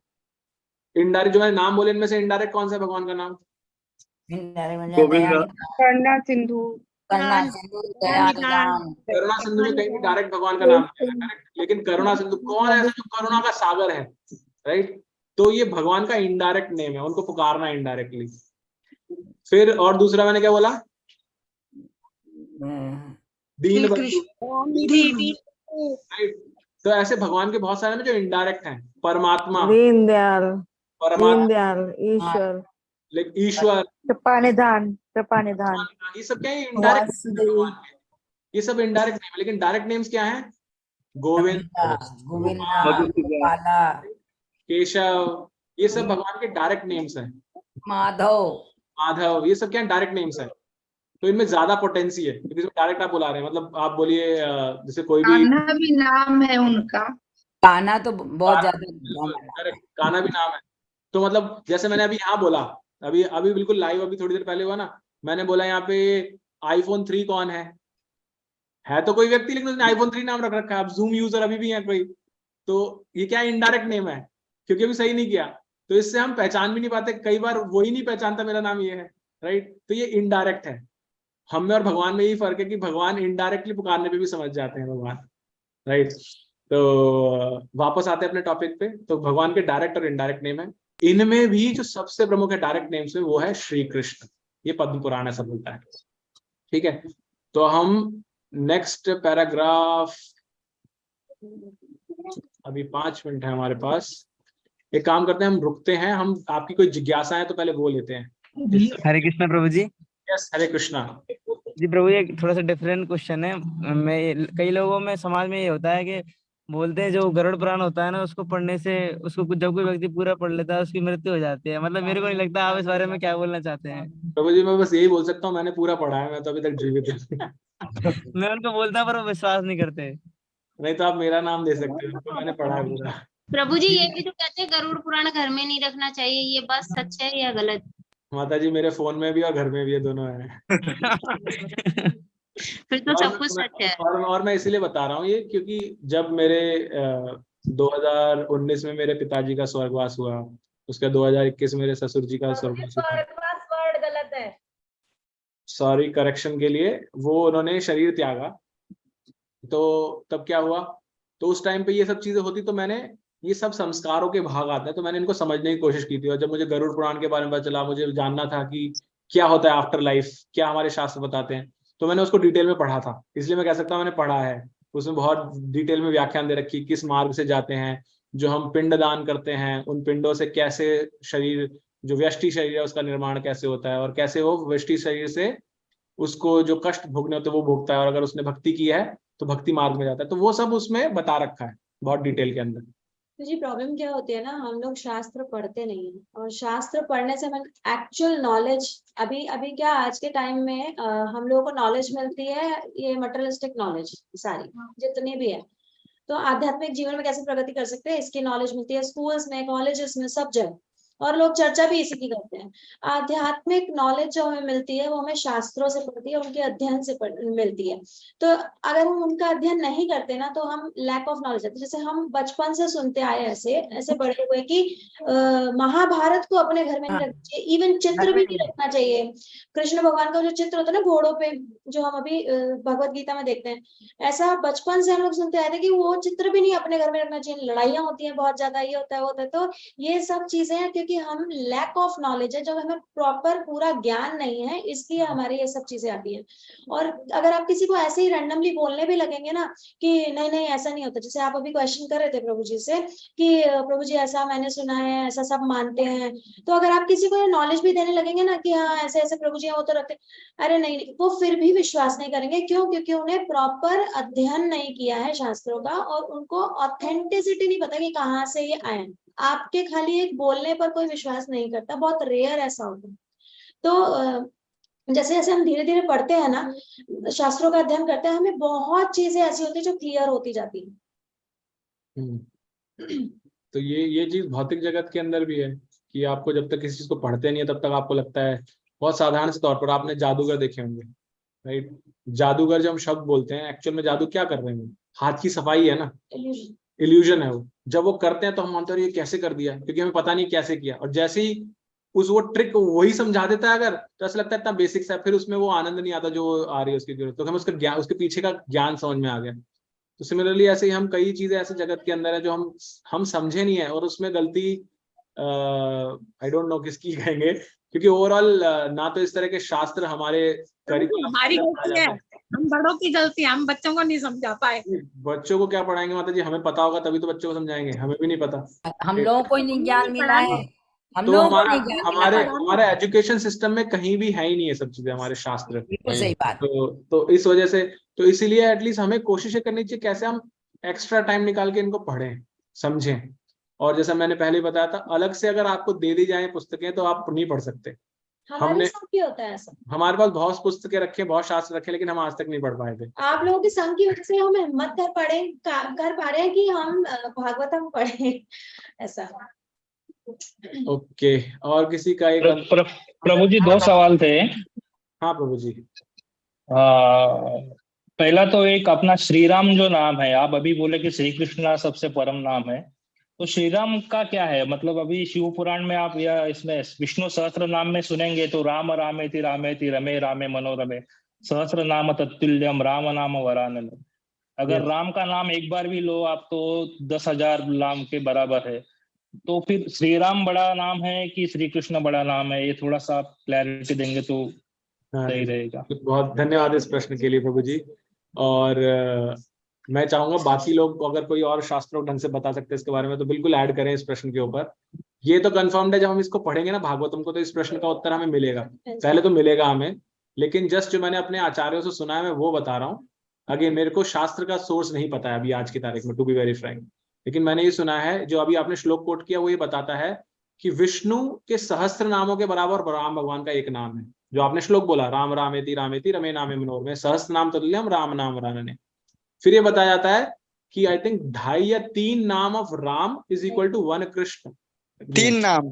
इनडायरेक्ट जो मैंने नाम बोले इनमें से इनडायरेक्ट कौन सा है भगवान का नाम? गोविंदा। करुणा सिंधु, करुणा सिंधु में कहीं भी डायरेक्ट भगवान का नाम नहीं है, करेक्ट। लेकिन करुणा सिंधु, कौन है ऐसा जो करुणा का सागर है, राइट? तो ये भगवान का इनडायरेक्ट नेम है, उनको पुकारना इनडायरेक्टली। फिर और दूसरा मैंने क्या बोला? दीन बंधु, राइट? तो ऐसे भगवान के बहुत सारे ना जो इनडायरेक्ट हैं, परमात्मा, दीनदयाल, ईश्वर, ईश्वर, कृपानिधान, ये सब क्या है? इनडायरेक्ट भगवान के, ये सब इनडायरेक्ट नेम है। लेकिन डायरेक्ट नेम्स क्या हैं? गोविंद, केशव, ये सब भगवान के डायरेक्ट नेम्स हैं। माधव, ये सब क्या है? डायरेक्ट नेम्स हैं। तो इनमें ज्यादा पोटेंसी है क्योंकि डायरेक्ट आप बुला रहे हैं। मतलब आप बोलिए जैसे कोई भी, कान्हा भी नाम है उनका, कान्हा तो बहुत ज्यादा, करेक्ट, कान्हा भी नाम है। तो मतलब जैसे मैंने अभी यहाँ बोला, अभी बिल्कुल लाइव, अभी थोड़ी देर पहले हुआ ना, मैंने बोला यहाँ पे iPhone 3 कौन है तो कोई व्यक्ति, लेकिन उसने iPhone 3 नाम रख रखा है। अब जूम यूजर अभी भी है कोई, तो ये क्या इनडायरेक्ट नेम है क्योंकि अभी सही नहीं किया, तो इससे हम पहचान भी नहीं पाते। कई बार वही नहीं पहचानता मेरा नाम ये है, राइट? तो ये इनडायरेक्ट है। हम में और भगवान में यही फर्क है कि भगवान इनडायरेक्टली पुकारने पे भी समझ जाते हैं भगवान, राइट? तो वापस आते हैं अपने टॉपिक पे। तो भगवान के डायरेक्ट और इनडायरेक्ट नेम है। इनमें भी जो सबसे प्रमुख है डायरेक्ट नेम्स में, वो है श्री कृष्ण। ये पद्म पुराण ऐसा बोलता है, ठीक है? तो हम नेक्स्ट पैराग्राफ, अभी 5 मिनट है हमारे पास। एक काम करते हैं, हम रुकते हैं, हम आपकी कोई जिज्ञासा है तो पहले वो लेते हैं। हरे कृष्णा प्रभु जी। यस, हरे कृष्णा जी प्रभु, ये थोड़ा सा डिफरेंट क्वेश्चन है। मैं कई लोगों में समाज में ये होता है कि बोलते हैं जो गरुड़ पुराण होता है ना, उसको पढ़ने से, उसको जब कोई व्यक्ति पूरा पढ़ लेता है उसकी मृत्यु हो जाती है। मतलब मेरे को नहीं लगता, आप इस बारे में क्या बोलना चाहते हैं? प्रभु जी, मैं बस यही बोल सकता हूँ, मैंने पूरा पढ़ा है, मैं तो अभी तक जीवित हूँ। मैं उनको बोलता पर वो विश्वास नहीं करते। नहीं तो आप मेरा नाम दे सकते हो, तो मैंने पढ़ा है पूरा। प्रभु जी, ये भी तो कहते हैं गरुड़ पुराण घर में नहीं रखना चाहिए, ये बात सच है या गलत? माता जी, मेरे फोन में भी और घर में भी है, दोनों है। फिर तो सब कुछ सच है। और मैं इसीलिए बता रहा हूँ ये, क्योंकि जब मेरे 2019 में मेरे पिताजी का स्वर्गवास हुआ, उसका 2021 में मेरे ससुर जी का स्वर्गवास हुआ। वर्ड गलत है, सॉरी, करेक्शन के लिए। वो उन्होंने शरीर त्यागा, तो तब क्या हुआ, तो उस टाइम पे ये सब चीजें होती, तो मैंने, ये सब संस्कारों के भाग आते हैं, तो मैंने इनको समझने की कोशिश की थी। और जब मुझे गरुड़ पुराण के बारे में पता चला, मुझे जानना था कि क्या होता है आफ्टर लाइफ, क्या हमारे शास्त्र बताते हैं, तो मैंने उसको डिटेल में पढ़ा था। इसलिए मैं कह सकता हूँ मैंने पढ़ा है। उसमें बहुत डिटेल में व्याख्यान दे रखी, किस मार्ग से जाते हैं, जो हम पिंड दान करते हैं, उन पिंडों से कैसे शरीर, जो व्यष्टि शरीर है उसका निर्माण कैसे होता है, और कैसे वो व्यष्टि शरीर से उसको जो कष्ट भोगने होते हैं वो भोगता है, और अगर उसने भक्ति की है तो भक्ति मार्ग में जाता है। तो वो सब उसमें बता रखा है बहुत डिटेल के अंदर। तो जी प्रॉब्लम क्या होती है ना, हम लोग शास्त्र पढ़ते नहीं है, और शास्त्र पढ़ने से हमें एक्चुअल नॉलेज, अभी क्या आज के टाइम में हम लोगों को नॉलेज मिलती है, ये मटेरियलिस्टिक नॉलेज सारी जितनी भी है। तो आध्यात्मिक जीवन में कैसे प्रगति कर सकते हैं, इसकी नॉलेज मिलती है स्कूल्स में, कॉलेजेस में, सब जगह, और लोग चर्चा भी इसी की करते हैं। आध्यात्मिक नॉलेज जो हमें मिलती है वो हमें शास्त्रों से पड़ती है, उनके अध्ययन से मिलती है। तो अगर हम उनका अध्ययन नहीं करते ना, तो हम लैक ऑफ नॉलेज आते। जैसे हम बचपन से सुनते आए ऐसे बड़े हुए कि महाभारत को अपने घर में नहीं रखना चाहिए, इवन चित्र भी नहीं रखना चाहिए। कृष्ण भगवान का जो चित्र होता है ना घोड़ों पे, जो हम अभी भगवत गीता में देखते हैं, ऐसा बचपन से हम लोग सुनते आए थे कि वो चित्र भी नहीं अपने घर में रखना चाहिए। लड़ाइयाँ होती हैं बहुत ज्यादा, ये होता है वो होता है। तो ये सब चीजें हैं क्योंकि हम लैक ऑफ नॉलेज है, जब हमें प्रॉपर पूरा ज्ञान नहीं है, इसलिए हमारी ये सब चीजें आती हैं। और अगर आप किसी को ऐसे ही रैंडमली बोलने भी लगेंगे ना कि नहीं नहीं ऐसा नहीं होता, जैसे आप अभी क्वेश्चन कर रहे थे प्रभु जी से कि प्रभु जी ऐसा मैंने सुना है, ऐसा सब मानते हैं, तो अगर आप किसी को नॉलेज भी देने लगेंगे ना कि हाँ ऐसे ऐसे प्रभु जी वो तो रखते, अरे नहीं, वो फिर भी विश्वास नहीं करेंगे। क्यों? क्योंकि उन्हें प्रॉपर अध्ययन नहीं किया है शास्त्रों का, और उनको ऑथेंटिसिटी नहीं पता कि कहाँ से ये आए। आपके खाली एक बोलने पर कोई विश्वास नहीं करता, बहुत रेयर ऐसा होता है। तो जैसे जैसे हम धीरे धीरे पढ़ते हैं ना, शास्त्रों का अध्ययन करते हैं, हमें बहुत चीजें ऐसी होती है जो क्लियर होती जाती है। तो ये चीज भौतिक जगत के अंदर भी है कि आपको जब तक किसी चीज को पढ़ते नहीं है तब तक आपको लगता है, बहुत साधारण से तौर पर आपने जादूगर देखे होंगे, राइट। जादूगर जब हम शब्द बोलते हैं, एक्चुअल में जादू क्या कर रहे हैं? हाथ की सफाई है ना, इल्यूजन है वो। जब वो करते हैं तो हम मानते हैं ये कैसे कर दिया, क्योंकि हमें पता नहीं कैसे किया। और जैसे ही उस वो ट्रिक वही समझा देता है अगर, तो ऐसा लगता है इतना बेसिक्स है, फिर उसमें वो आनंद नहीं आता जो आ रही है उसकी जरूरत, तो हमें उसका ज्ञान, उसके पीछे का ज्ञान समझ में आ गया। तो सिमिलरली ऐसे ही हम कई चीजें ऐसे जगत के अंदर है जो हम समझे नहीं है, और उसमें गलती आई डोंट नो किसकी कहेंगे, क्योंकि ओवरऑल ना तो इस तरह के शास्त्र हमारे हमारी गलती है, हम बड़ों की गलती है, हम बच्चों को नहीं समझा पाए। बच्चों को क्या पढ़ाएंगे माता जी? हमें पता होगा तभी तो बच्चों को समझाएंगे, हमें भी नहीं पता। हम लोगों को ही नहीं ज्ञान मिला है, हम तो लोगों को नहीं ज्ञान मिला हमारे था। हमारे एजुकेशन सिस्टम में कहीं भी है ही नहीं ये सब चीजें, हमारे शास्त्र। बिल्कुल सही बात। तो इस वजह से, तो इसीलिए एटलीस्ट हमें कोशिश करनी चाहिए कैसे हम एक्स्ट्रा टाइम निकाल के इनको पढ़ें, समझें। और जैसा मैंने पहले बताया था, अलग से अगर आपको दे दी जाए पुस्तकें तो आप नहीं पढ़ सकते। हमारे साथ भी होता है ऐसा। हमारे पास बहुत पुस्तकें रखे, बहुत शास्त्र रखे, लेकिन हम आज तक नहीं पढ़ पाए थे। आप लोगों की संग की वजह से हम हिम्मत कर पा रहे हैं कि हम भागवतम पढ़े, ऐसा। ओके, और किसी का एक प्रभु जी 2 सवाल थे। हाँ प्रभु जी। पहला तो एक अपना श्री राम जो नाम है, आप अभी बोले कि श्री कृष्णा सबसे परम नाम है, तो श्री राम का क्या है मतलब? अभी शिव पुराण में आप या इसमें विष्णु सहस्त्र नाम में सुनेंगे तो राम रामेति रामेति रमे रामे मनोरमे सहस्त्र नाम तत्तुल्यम राम नाम वरानन। अगर राम का नाम एक बार भी लो आप तो 10,000 नाम के बराबर है। तो फिर श्री राम बड़ा नाम है कि श्री कृष्ण बड़ा नाम है? ये थोड़ा सा आप क्लैरिटी देंगे तो सही रहेगा। बहुत धन्यवाद इस प्रश्न के लिए प्रभु जी। और मैं चाहूंगा बाकी लोग अगर कोई और शास्त्रों ढंग से बता सकते हैं इसके बारे में तो बिल्कुल ऐड करें इस प्रश्न के ऊपर। ये तो कंफर्म्ड है, जब हम इसको पढ़ेंगे ना भागवतम को, तो इस प्रश्न का उत्तर हमें मिलेगा। पहले तो मिलेगा हमें, लेकिन जस्ट जो मैंने अपने आचार्यों से सुना है मैं वो बता रहा हूँ। अगेन मेरे को शास्त्र का सोर्स नहीं पता है अभी आज की तारीख में, टू बी वेरी फ्रैंक, लेकिन मैंने ये सुना है, जो अभी आपने श्लोक कोट किया वो ये बताता है कि विष्णु के सहस्त्र नामों के बराबर राम भगवान का एक नाम है। जो आपने श्लोक बोला, राम रामेति रमे नामे मनोरमे सहस्त्र नाम तुल्यम राम नाम वरानने। फिर ये बताया जाता है कि आई थिंक 2.5 या 3 नाम of Ram is equal to 1 Krishna. 3 नाम,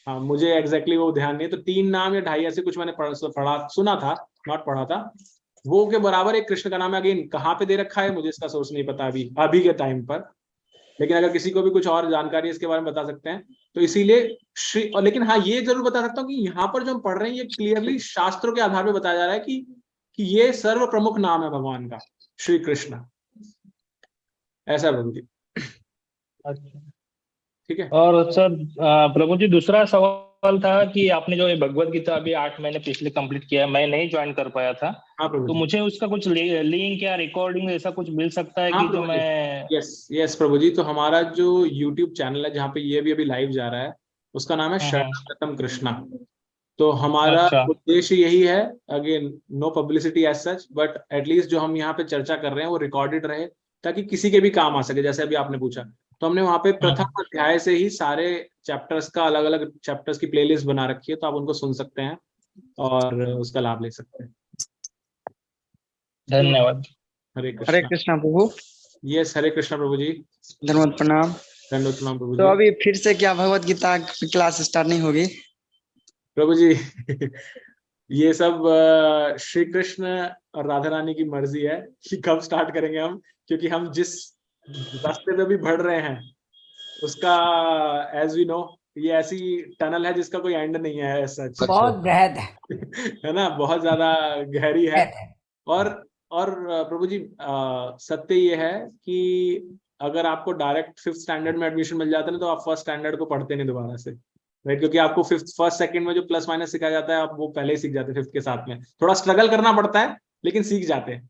हाँ मुझे एग्जैक्टली वो ध्यान नहीं है, तो 3 नाम या 2.5 ऐसे कुछ मैंने पढ़ा सुना था, नॉट पढ़ा था, वो के बराबर एक कृष्ण का नाम है। अगेन कहाँ पे दे रखा है मुझे इसका सोर्स नहीं पता अभी के टाइम पर, लेकिन अगर किसी को भी कुछ और जानकारी इसके बारे में बता सकते हैं तो इसीलिए श्री। और लेकिन हाँ ये जरूर बता सकता हूँ कि यहाँ पर जो हम पढ़ रहे हैं ये क्लियरली शास्त्रों के आधार पर बताया जा रहा है कि ये सर्व प्रमुख नाम है भगवान का, श्री कृष्ण, ऐसा प्रभु जी। अच्छा ठीक है। और सर प्रभु जी दूसरा सवाल था कि आपने जो ये भगवत गीता अभी 8 महीने पिछले कंप्लीट किया है, मैं नहीं ज्वाइन कर पाया था, तो मुझे उसका कुछ लिंक या रिकॉर्डिंग ऐसा कुछ मिल सकता है कि जो मैं? यस प्रभु जी, तो हमारा जो YouTube चैनल है जहाँ पे ये भी अभी लाइव जा रहा है उसका नाम है शरणागतम कृष्णा। तो हमारा उद्देश्य यही है, again no publicity as such, but at least जो हम यहाँ पे चर्चा कर रहे हैं वो रिकॉर्डेड रहे ताकि किसी के भी काम आ सके। जैसे अभी आपने पूछा, तो हमने वहाँ पे प्रथम अध्याय से ही सारे चैप्टर्स का अलग अलग चैप्टर्स की प्लेलिस्ट बना रखी है, तो आप उनको सुन सकते हैं और उसका लाभ ले सकते हैं। धन्यवाद। हरे कृष्णा प्रभु। यस हरे कृष्णा प्रभु जी। धन्यवाद, प्रणाम। धन्यवाद प्रणाम प्रभु जी। तो अभी फिर से क्या भगवत गीता की क्लास स्टार्ट नहीं होगी प्रभु जी? ये सब श्री कृष्ण और राधा रानी की मर्जी है कि कब स्टार्ट करेंगे हम, क्योंकि हम जिस रास्ते पे भी बढ़ रहे हैं उसका एज वी नो ये ऐसी टनल है जिसका कोई एंड नहीं है, सच बहुत बृहद है ना, बहुत ज्यादा गहरी है। और प्रभु जी सत्य ये है कि अगर आपको डायरेक्ट 5th स्टैंडर्ड में एडमिशन मिल जाता है ना तो आप 1st स्टैंडर्ड को पढ़ते नहीं दोबारा से, राइट? क्योंकि आपको 1st 2nd में जो प्लस माइनस सिखाया जाता है आप वो पहले ही सीख जाते हैं। 5th के साथ में थोड़ा स्ट्रगल करना पड़ता है लेकिन सीख जाते हैं।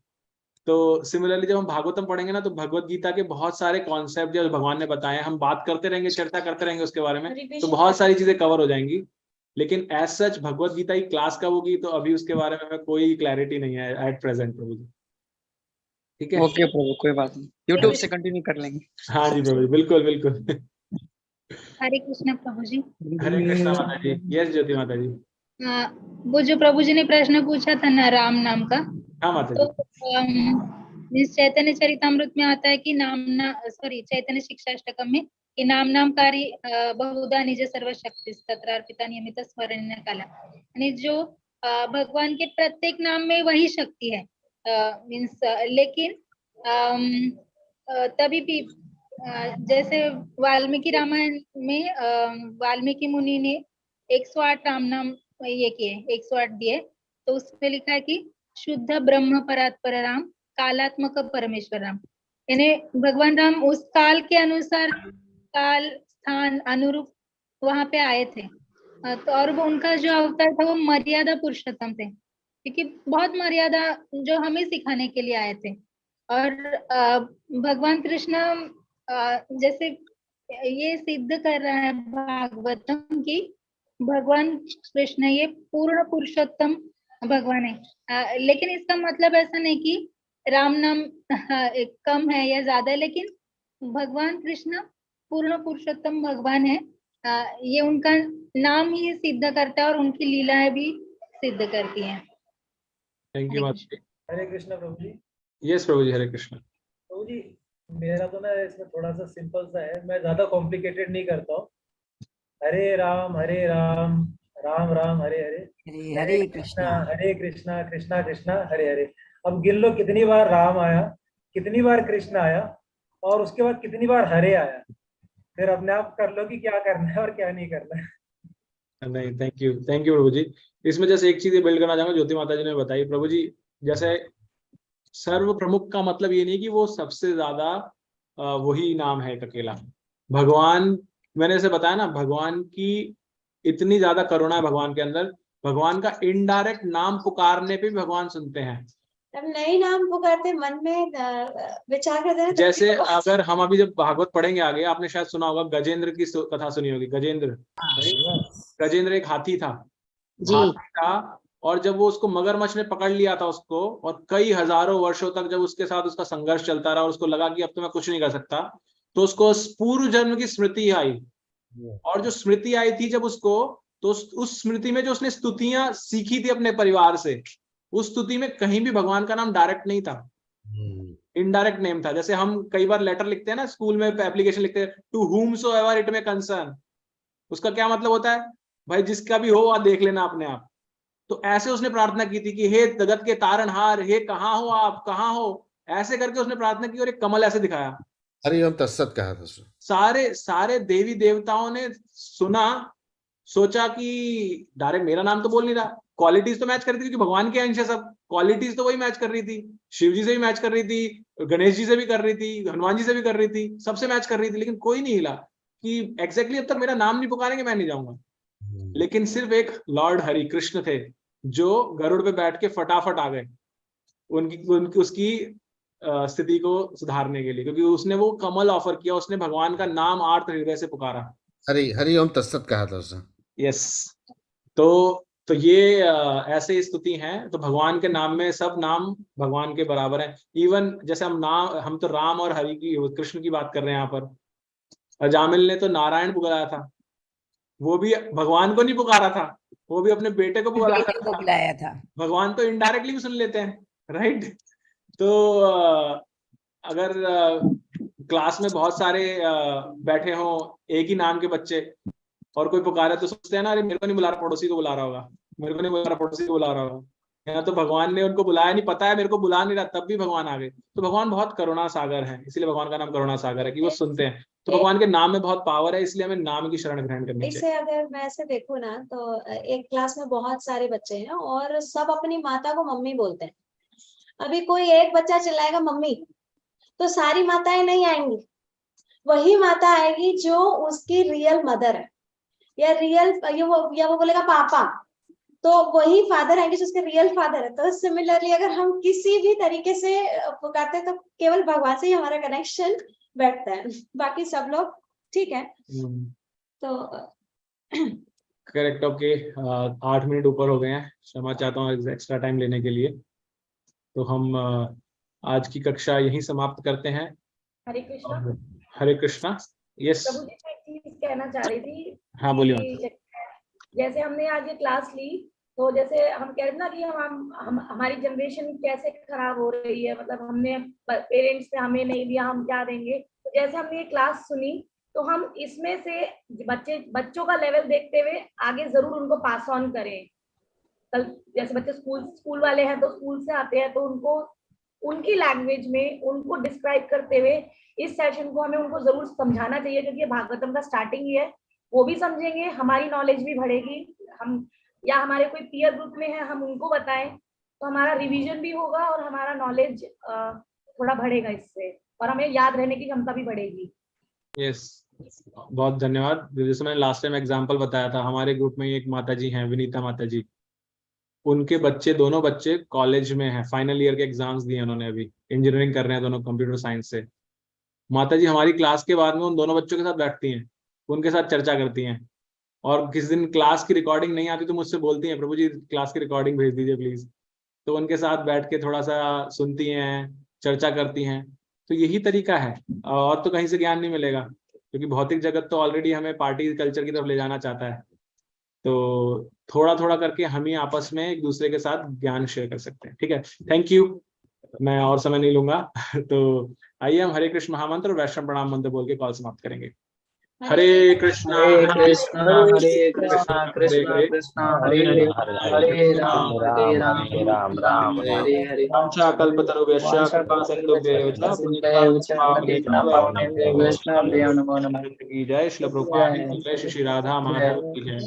तो सिमिलरली जब हम भागवतम पढ़ेंगे ना तो भगवत गीता के बहुत सारे कॉन्सेप्ट जो भगवान ने बताए हम बात करते रहेंगे, चर्चा करते रहेंगे उसके बारे में, तो बहुत सारी चीजें कवर हो जाएंगी। लेकिन एज सच भगवत गीता की क्लास कब होगी तो अभी उसके बारे में हमें कोई क्लैरिटी नहीं है एट प्रेजेंट प्रभु जी। ठीक है, ओके प्रभु, कोई बात नहीं, यूट्यूब से कंटिन्यू कर लेंगे। हाँ जी प्रभु, बिल्कुल बिल्कुल। हरे कृष्ण प्रभु जी। हरे कृष्णा माता जी। यस ज्योति माता जी। वो जो प्रभु जी ने प्रश्न पूछा था ना राम नाम का, हाँ माता तो इस चैतन्य चरितामृत में आता है कि चैतन्य शिक्षाष्टकम में कि नामकारी बहुधा निज सर्वशक्ति तत्रार्पिता नियमित स्मरण काला, यानी जो भगवान के प्रत्येक नाम में वही शक्ति है, मीन्स लेकिन तभी भी जैसे वाल्मीकि रामायण में वाल्मीकि मुनि ने 108 राम नाम ये किए, 108 दिए, तो उसमें लिखा है कि शुद्ध ब्रह्म परात्पर राम, कालात्मक परमेश्वर राम, यानी भगवान राम उस काल के अनुसार, काल स्थान अनुरूप वहां पे आए थे। तो और वो उनका जो अवतार था वो मर्यादा पुरुषोत्तम थे, क्योंकि बहुत मर्यादा जो हमें सिखाने के लिए आए थे। और भगवान कृष्ण जैसे ये सिद्ध कर रहा है भागवतम की भगवान कृष्ण ये पूर्ण पुरुषोत्तम भगवान है। लेकिन इसका मतलब ऐसा नहीं कि राम नाम कम है या ज्यादा है, लेकिन भगवान कृष्ण पूर्ण पुरुषोत्तम भगवान है। ये उनका नाम ही सिद्ध करता है और उनकी लीलाएं भी सिद्ध करती हैं। थैंक यू माता जी। हरे कृष्णा प्रभु जी। यस प्रभु जी, हरे कृष्णा। प्रभु जी मेरा तो ना इसमें थोड़ा सा सिंपल सा है, मैं ज्यादा कॉम्प्लिकेटेड नहीं करता हूँ। हरे राम राम राम हरे हरे, हरे कृष्णा कृष्णा कृष्णा हरे हरे। अब गिन लो कितनी बार राम आया, कितनी बार कृष्ण आया और उसके बाद कितनी बार हरे आया, फिर अपने आप कर लो कि क्या करना है और क्या नहीं करना है। नहीं, थैंक यू प्रभु जी। इसमें जैसे एक चीज बिल्ड करना चाहूंगा, ज्योति माता जी ने बताई प्रभु जी, जैसे सर्व प्रमुख का मतलब ये नहीं कि वो सबसे ज्यादा वही नाम है एक अकेला। भगवान, मैंने जैसे बताया ना, भगवान की इतनी ज्यादा करुणा है भगवान के अंदर, भगवान का इनडायरेक्ट नाम पुकारने पे भी भगवान सुनते हैं। तब नई नाम पुकारते मन में विचार करते हैं। जैसे अगर हम अभी जब भागवत पढ़ेंगे आगे, आपने शायद सुना होगा, गजेंद्र की कथा सुनी होगी। गजेंद्र एक हाथी था, और जब वो उसको मगरमच्छ ने पकड़ लिया था उसको, और कई हजारों वर्षों तक जब उसके साथ उसका संघर्ष चलता रहा और उसको लगा कि अब तो मैं कुछ नहीं कर सकता, तो उसको पूर्व जन्म की स्मृति आई। और जो स्मृति आई थी जब उसको, तो उस स्मृति में जो उसने स्तुतियां सीखी थी अपने परिवार से, उस स्तुति में कहीं भी भगवान का नाम डायरेक्ट नहीं था, इनडायरेक्ट नेम था। जैसे हम कई बार लेटर लिखते हैं ना, स्कूल में एप्लीकेशन लिखते हैं, to whomsoever it may concern, उसका क्या मतलब होता है भाई, जिसका भी हो आप देख लेना अपने आप। तो ऐसे उसने प्रार्थना की थी कि हे जगत के तारणहार, हे कहाँ हो आप, कहाँ हो, ऐसे करके उसने प्रार्थना की और एक कमल ऐसे दिखाया। हरिओम तत्सत कहा था। सारे देवी देवताओं ने सुना, सोचा कि डायरेक्ट मेरा नाम तो बोल नहीं रहा, क्वालिटीज तो मैच कर रही थी क्योंकि भगवान के अंश है सब, क्वालिटीज तो वही मैच कर रही थी, शिव जी से भी मैच कर रही थी, गणेश जी से भी कर रही थी, हनुमान जी से भी कर रही थी, सबसे मैच कर रही थी, लेकिन कोई नहीं हिला कि एग्जैक्टली अब तक मेरा नाम नहीं पुकारेंगे मैं नहीं जाऊंगा। लेकिन सिर्फ एक लॉर्ड हरि कृष्ण थे जो गरुड़ पे बैठ के फटाफट आ गए उनकी उसकी स्थिति को सुधारने के लिए, क्योंकि उसने वो कमल ऑफर किया, उसने भगवान का नाम आर्त हृदय से पुकारा। हरिओम तत्सत कहा था उसने। यस, तो ये ऐसे स्तुति हैं। तो भगवान के नाम में सब नाम भगवान के बराबर हैं। इवन जैसे हम तो राम और हरि की, कृष्ण की बात कर रहे हैं यहाँ पर। अजामिल ने तो नारायण पुकारा था, वो भी भगवान को नहीं पुकारा था, वो भी अपने बेटे को बुलाया था। भगवान तो इनडायरेक्टली भी सुन लेते हैं, राइट। तो अगर क्लास में बहुत सारे बैठे हो एक ही नाम के बच्चे और कोई पुकारे, तो सोचते हैं ना, अरे मेरे को नहीं बुला रहा, पड़ोसी को बुला रहा होगा, मेरे को नहीं बुला रहा, पड़ोसी को बुला रहा होगा। यहाँ तो भगवान ने उनको बुलाया नहीं, पता है मेरे को बुला नहीं रहा, तब भी भगवान आ गए। तो भगवान बहुत करुणा सागर है, इसलिए भगवान का नाम करुणा सागर है कि वो सुनते हैं। तो भगवान के नाम में बहुत पावर है, इसलिए हमें नाम की शरण ग्रहण करनी चाहिए। इसे अगर मैं ऐसे देखूं ना, तो एक क्लास में बहुत सारे बच्चे हैं और सब अपनी माता को मम्मी बोलते हैं। अभी कोई एक बच्चा चिल्लाएगा मम्मी, तो सारी माताएं नहीं आएंगी, वही माता आएगी जो उसकी रियल मदर है, या वो बोलेगा पापा, तो वही फादर आएंगे जो उसके रियल फादर है। तो सिमिलरली अगर हम किसी भी तरीके से पुकारते हैं तो केवल भगवान से ही हमारा कनेक्शन बैठता है, बाकी सब लोग ठीक है। तो करेक्ट, ओके। 8 मिनट ऊपर हो गए हैं, क्षमा चाहता हूँ एक्स्ट्रा टाइम लेने के लिए। तो हम आज की कक्षा यहीं समाप्त करते हैं। हरे कृष्णा। हरे कृष्णा। यस प्रभु जी, मैं एक चीज कहना चाह रही थी। हाँ बोलिए। जैसे हमने आज ये क्लास ली, तो जैसे हम कह रहे ना कि हम हमारी जनरेशन कैसे खराब हो रही है, मतलब हमने पेरेंट्स से हमें नहीं दिया, हम क्या देंगे। तो जैसे हमने ये क्लास सुनी, तो हम इसमें से बच्चों का लेवल देखते हुए आगे जरूर उनको पास ऑन करें। कल जैसे बच्चे स्कूल वाले हैं तो स्कूल से आते हैं, तो उनको उनकी लैंग्वेज में उनको डिस्क्राइब करते हुए इस सेशन को हमें उनको जरूर समझाना चाहिए, क्योंकि भागवतम का स्टार्टिंग ही है। वो भी समझेंगे, हमारी नॉलेज भी बढ़ेगी, हम या हमारे कोई पीयर ग्रुप में है हम उनको बताएं तो हमारा रिवीजन भी होगा और हमारा नॉलेज थोड़ा बढ़ेगा इससे, और हमें याद रहने की क्षमता भी बढ़ेगी। यस, बहुत धन्यवाद। जैसे मैंने लास्ट टाइम एग्जांपल बताया था, हमारे ग्रुप में एक माता जी हैं, विनीता माता जी, उनके बच्चे, दोनों बच्चे कॉलेज में हैं, फाइनल ईयर के एग्जाम्स दिए उन्होंने, अभी इंजीनियरिंग कर रहे हैं दोनों कंप्यूटर साइंस से। माता जी हमारी क्लास के बाद में उन दोनों बच्चों के साथ बैठती हैं, उनके साथ चर्चा करती हैं, और किस दिन क्लास की रिकॉर्डिंग नहीं आती तो मुझसे बोलती हैं, प्रभु जी क्लास की रिकॉर्डिंग भेज दीजिए प्लीज। तो उनके साथ बैठ के थोड़ा सा सुनती हैं, चर्चा करती हैं। तो यही तरीका है, और तो कहीं से ज्ञान नहीं मिलेगा, क्योंकि भौतिक जगत तो ऑलरेडी हमें पार्टी कल्चर की तरफ ले जाना चाहता है। तो थोड़ा थोड़ा करके हम ही आपस में एक दूसरे के साथ ज्ञान शेयर कर सकते हैं। ठीक है, थैंक यू, मैं और समय नहीं लूंगा। तो आइए हम हरे कृष्ण महामंत्र और वैष्णव प्रणाम मंत्र बोल के कॉल समाप्त करेंगे। हरे कृष्णा कृष्णा हरे कृष्णा कृष्णा कृष्णा हरे हरे हरे राम राम राम हरे हरे। कल्पतरुभ्यश्च कृपा सिन्धुभ्यश्च वैष्णव देव नमो नमः। की जय। श्री प्रभुपाद की जय। श्री राधा माधव की जय।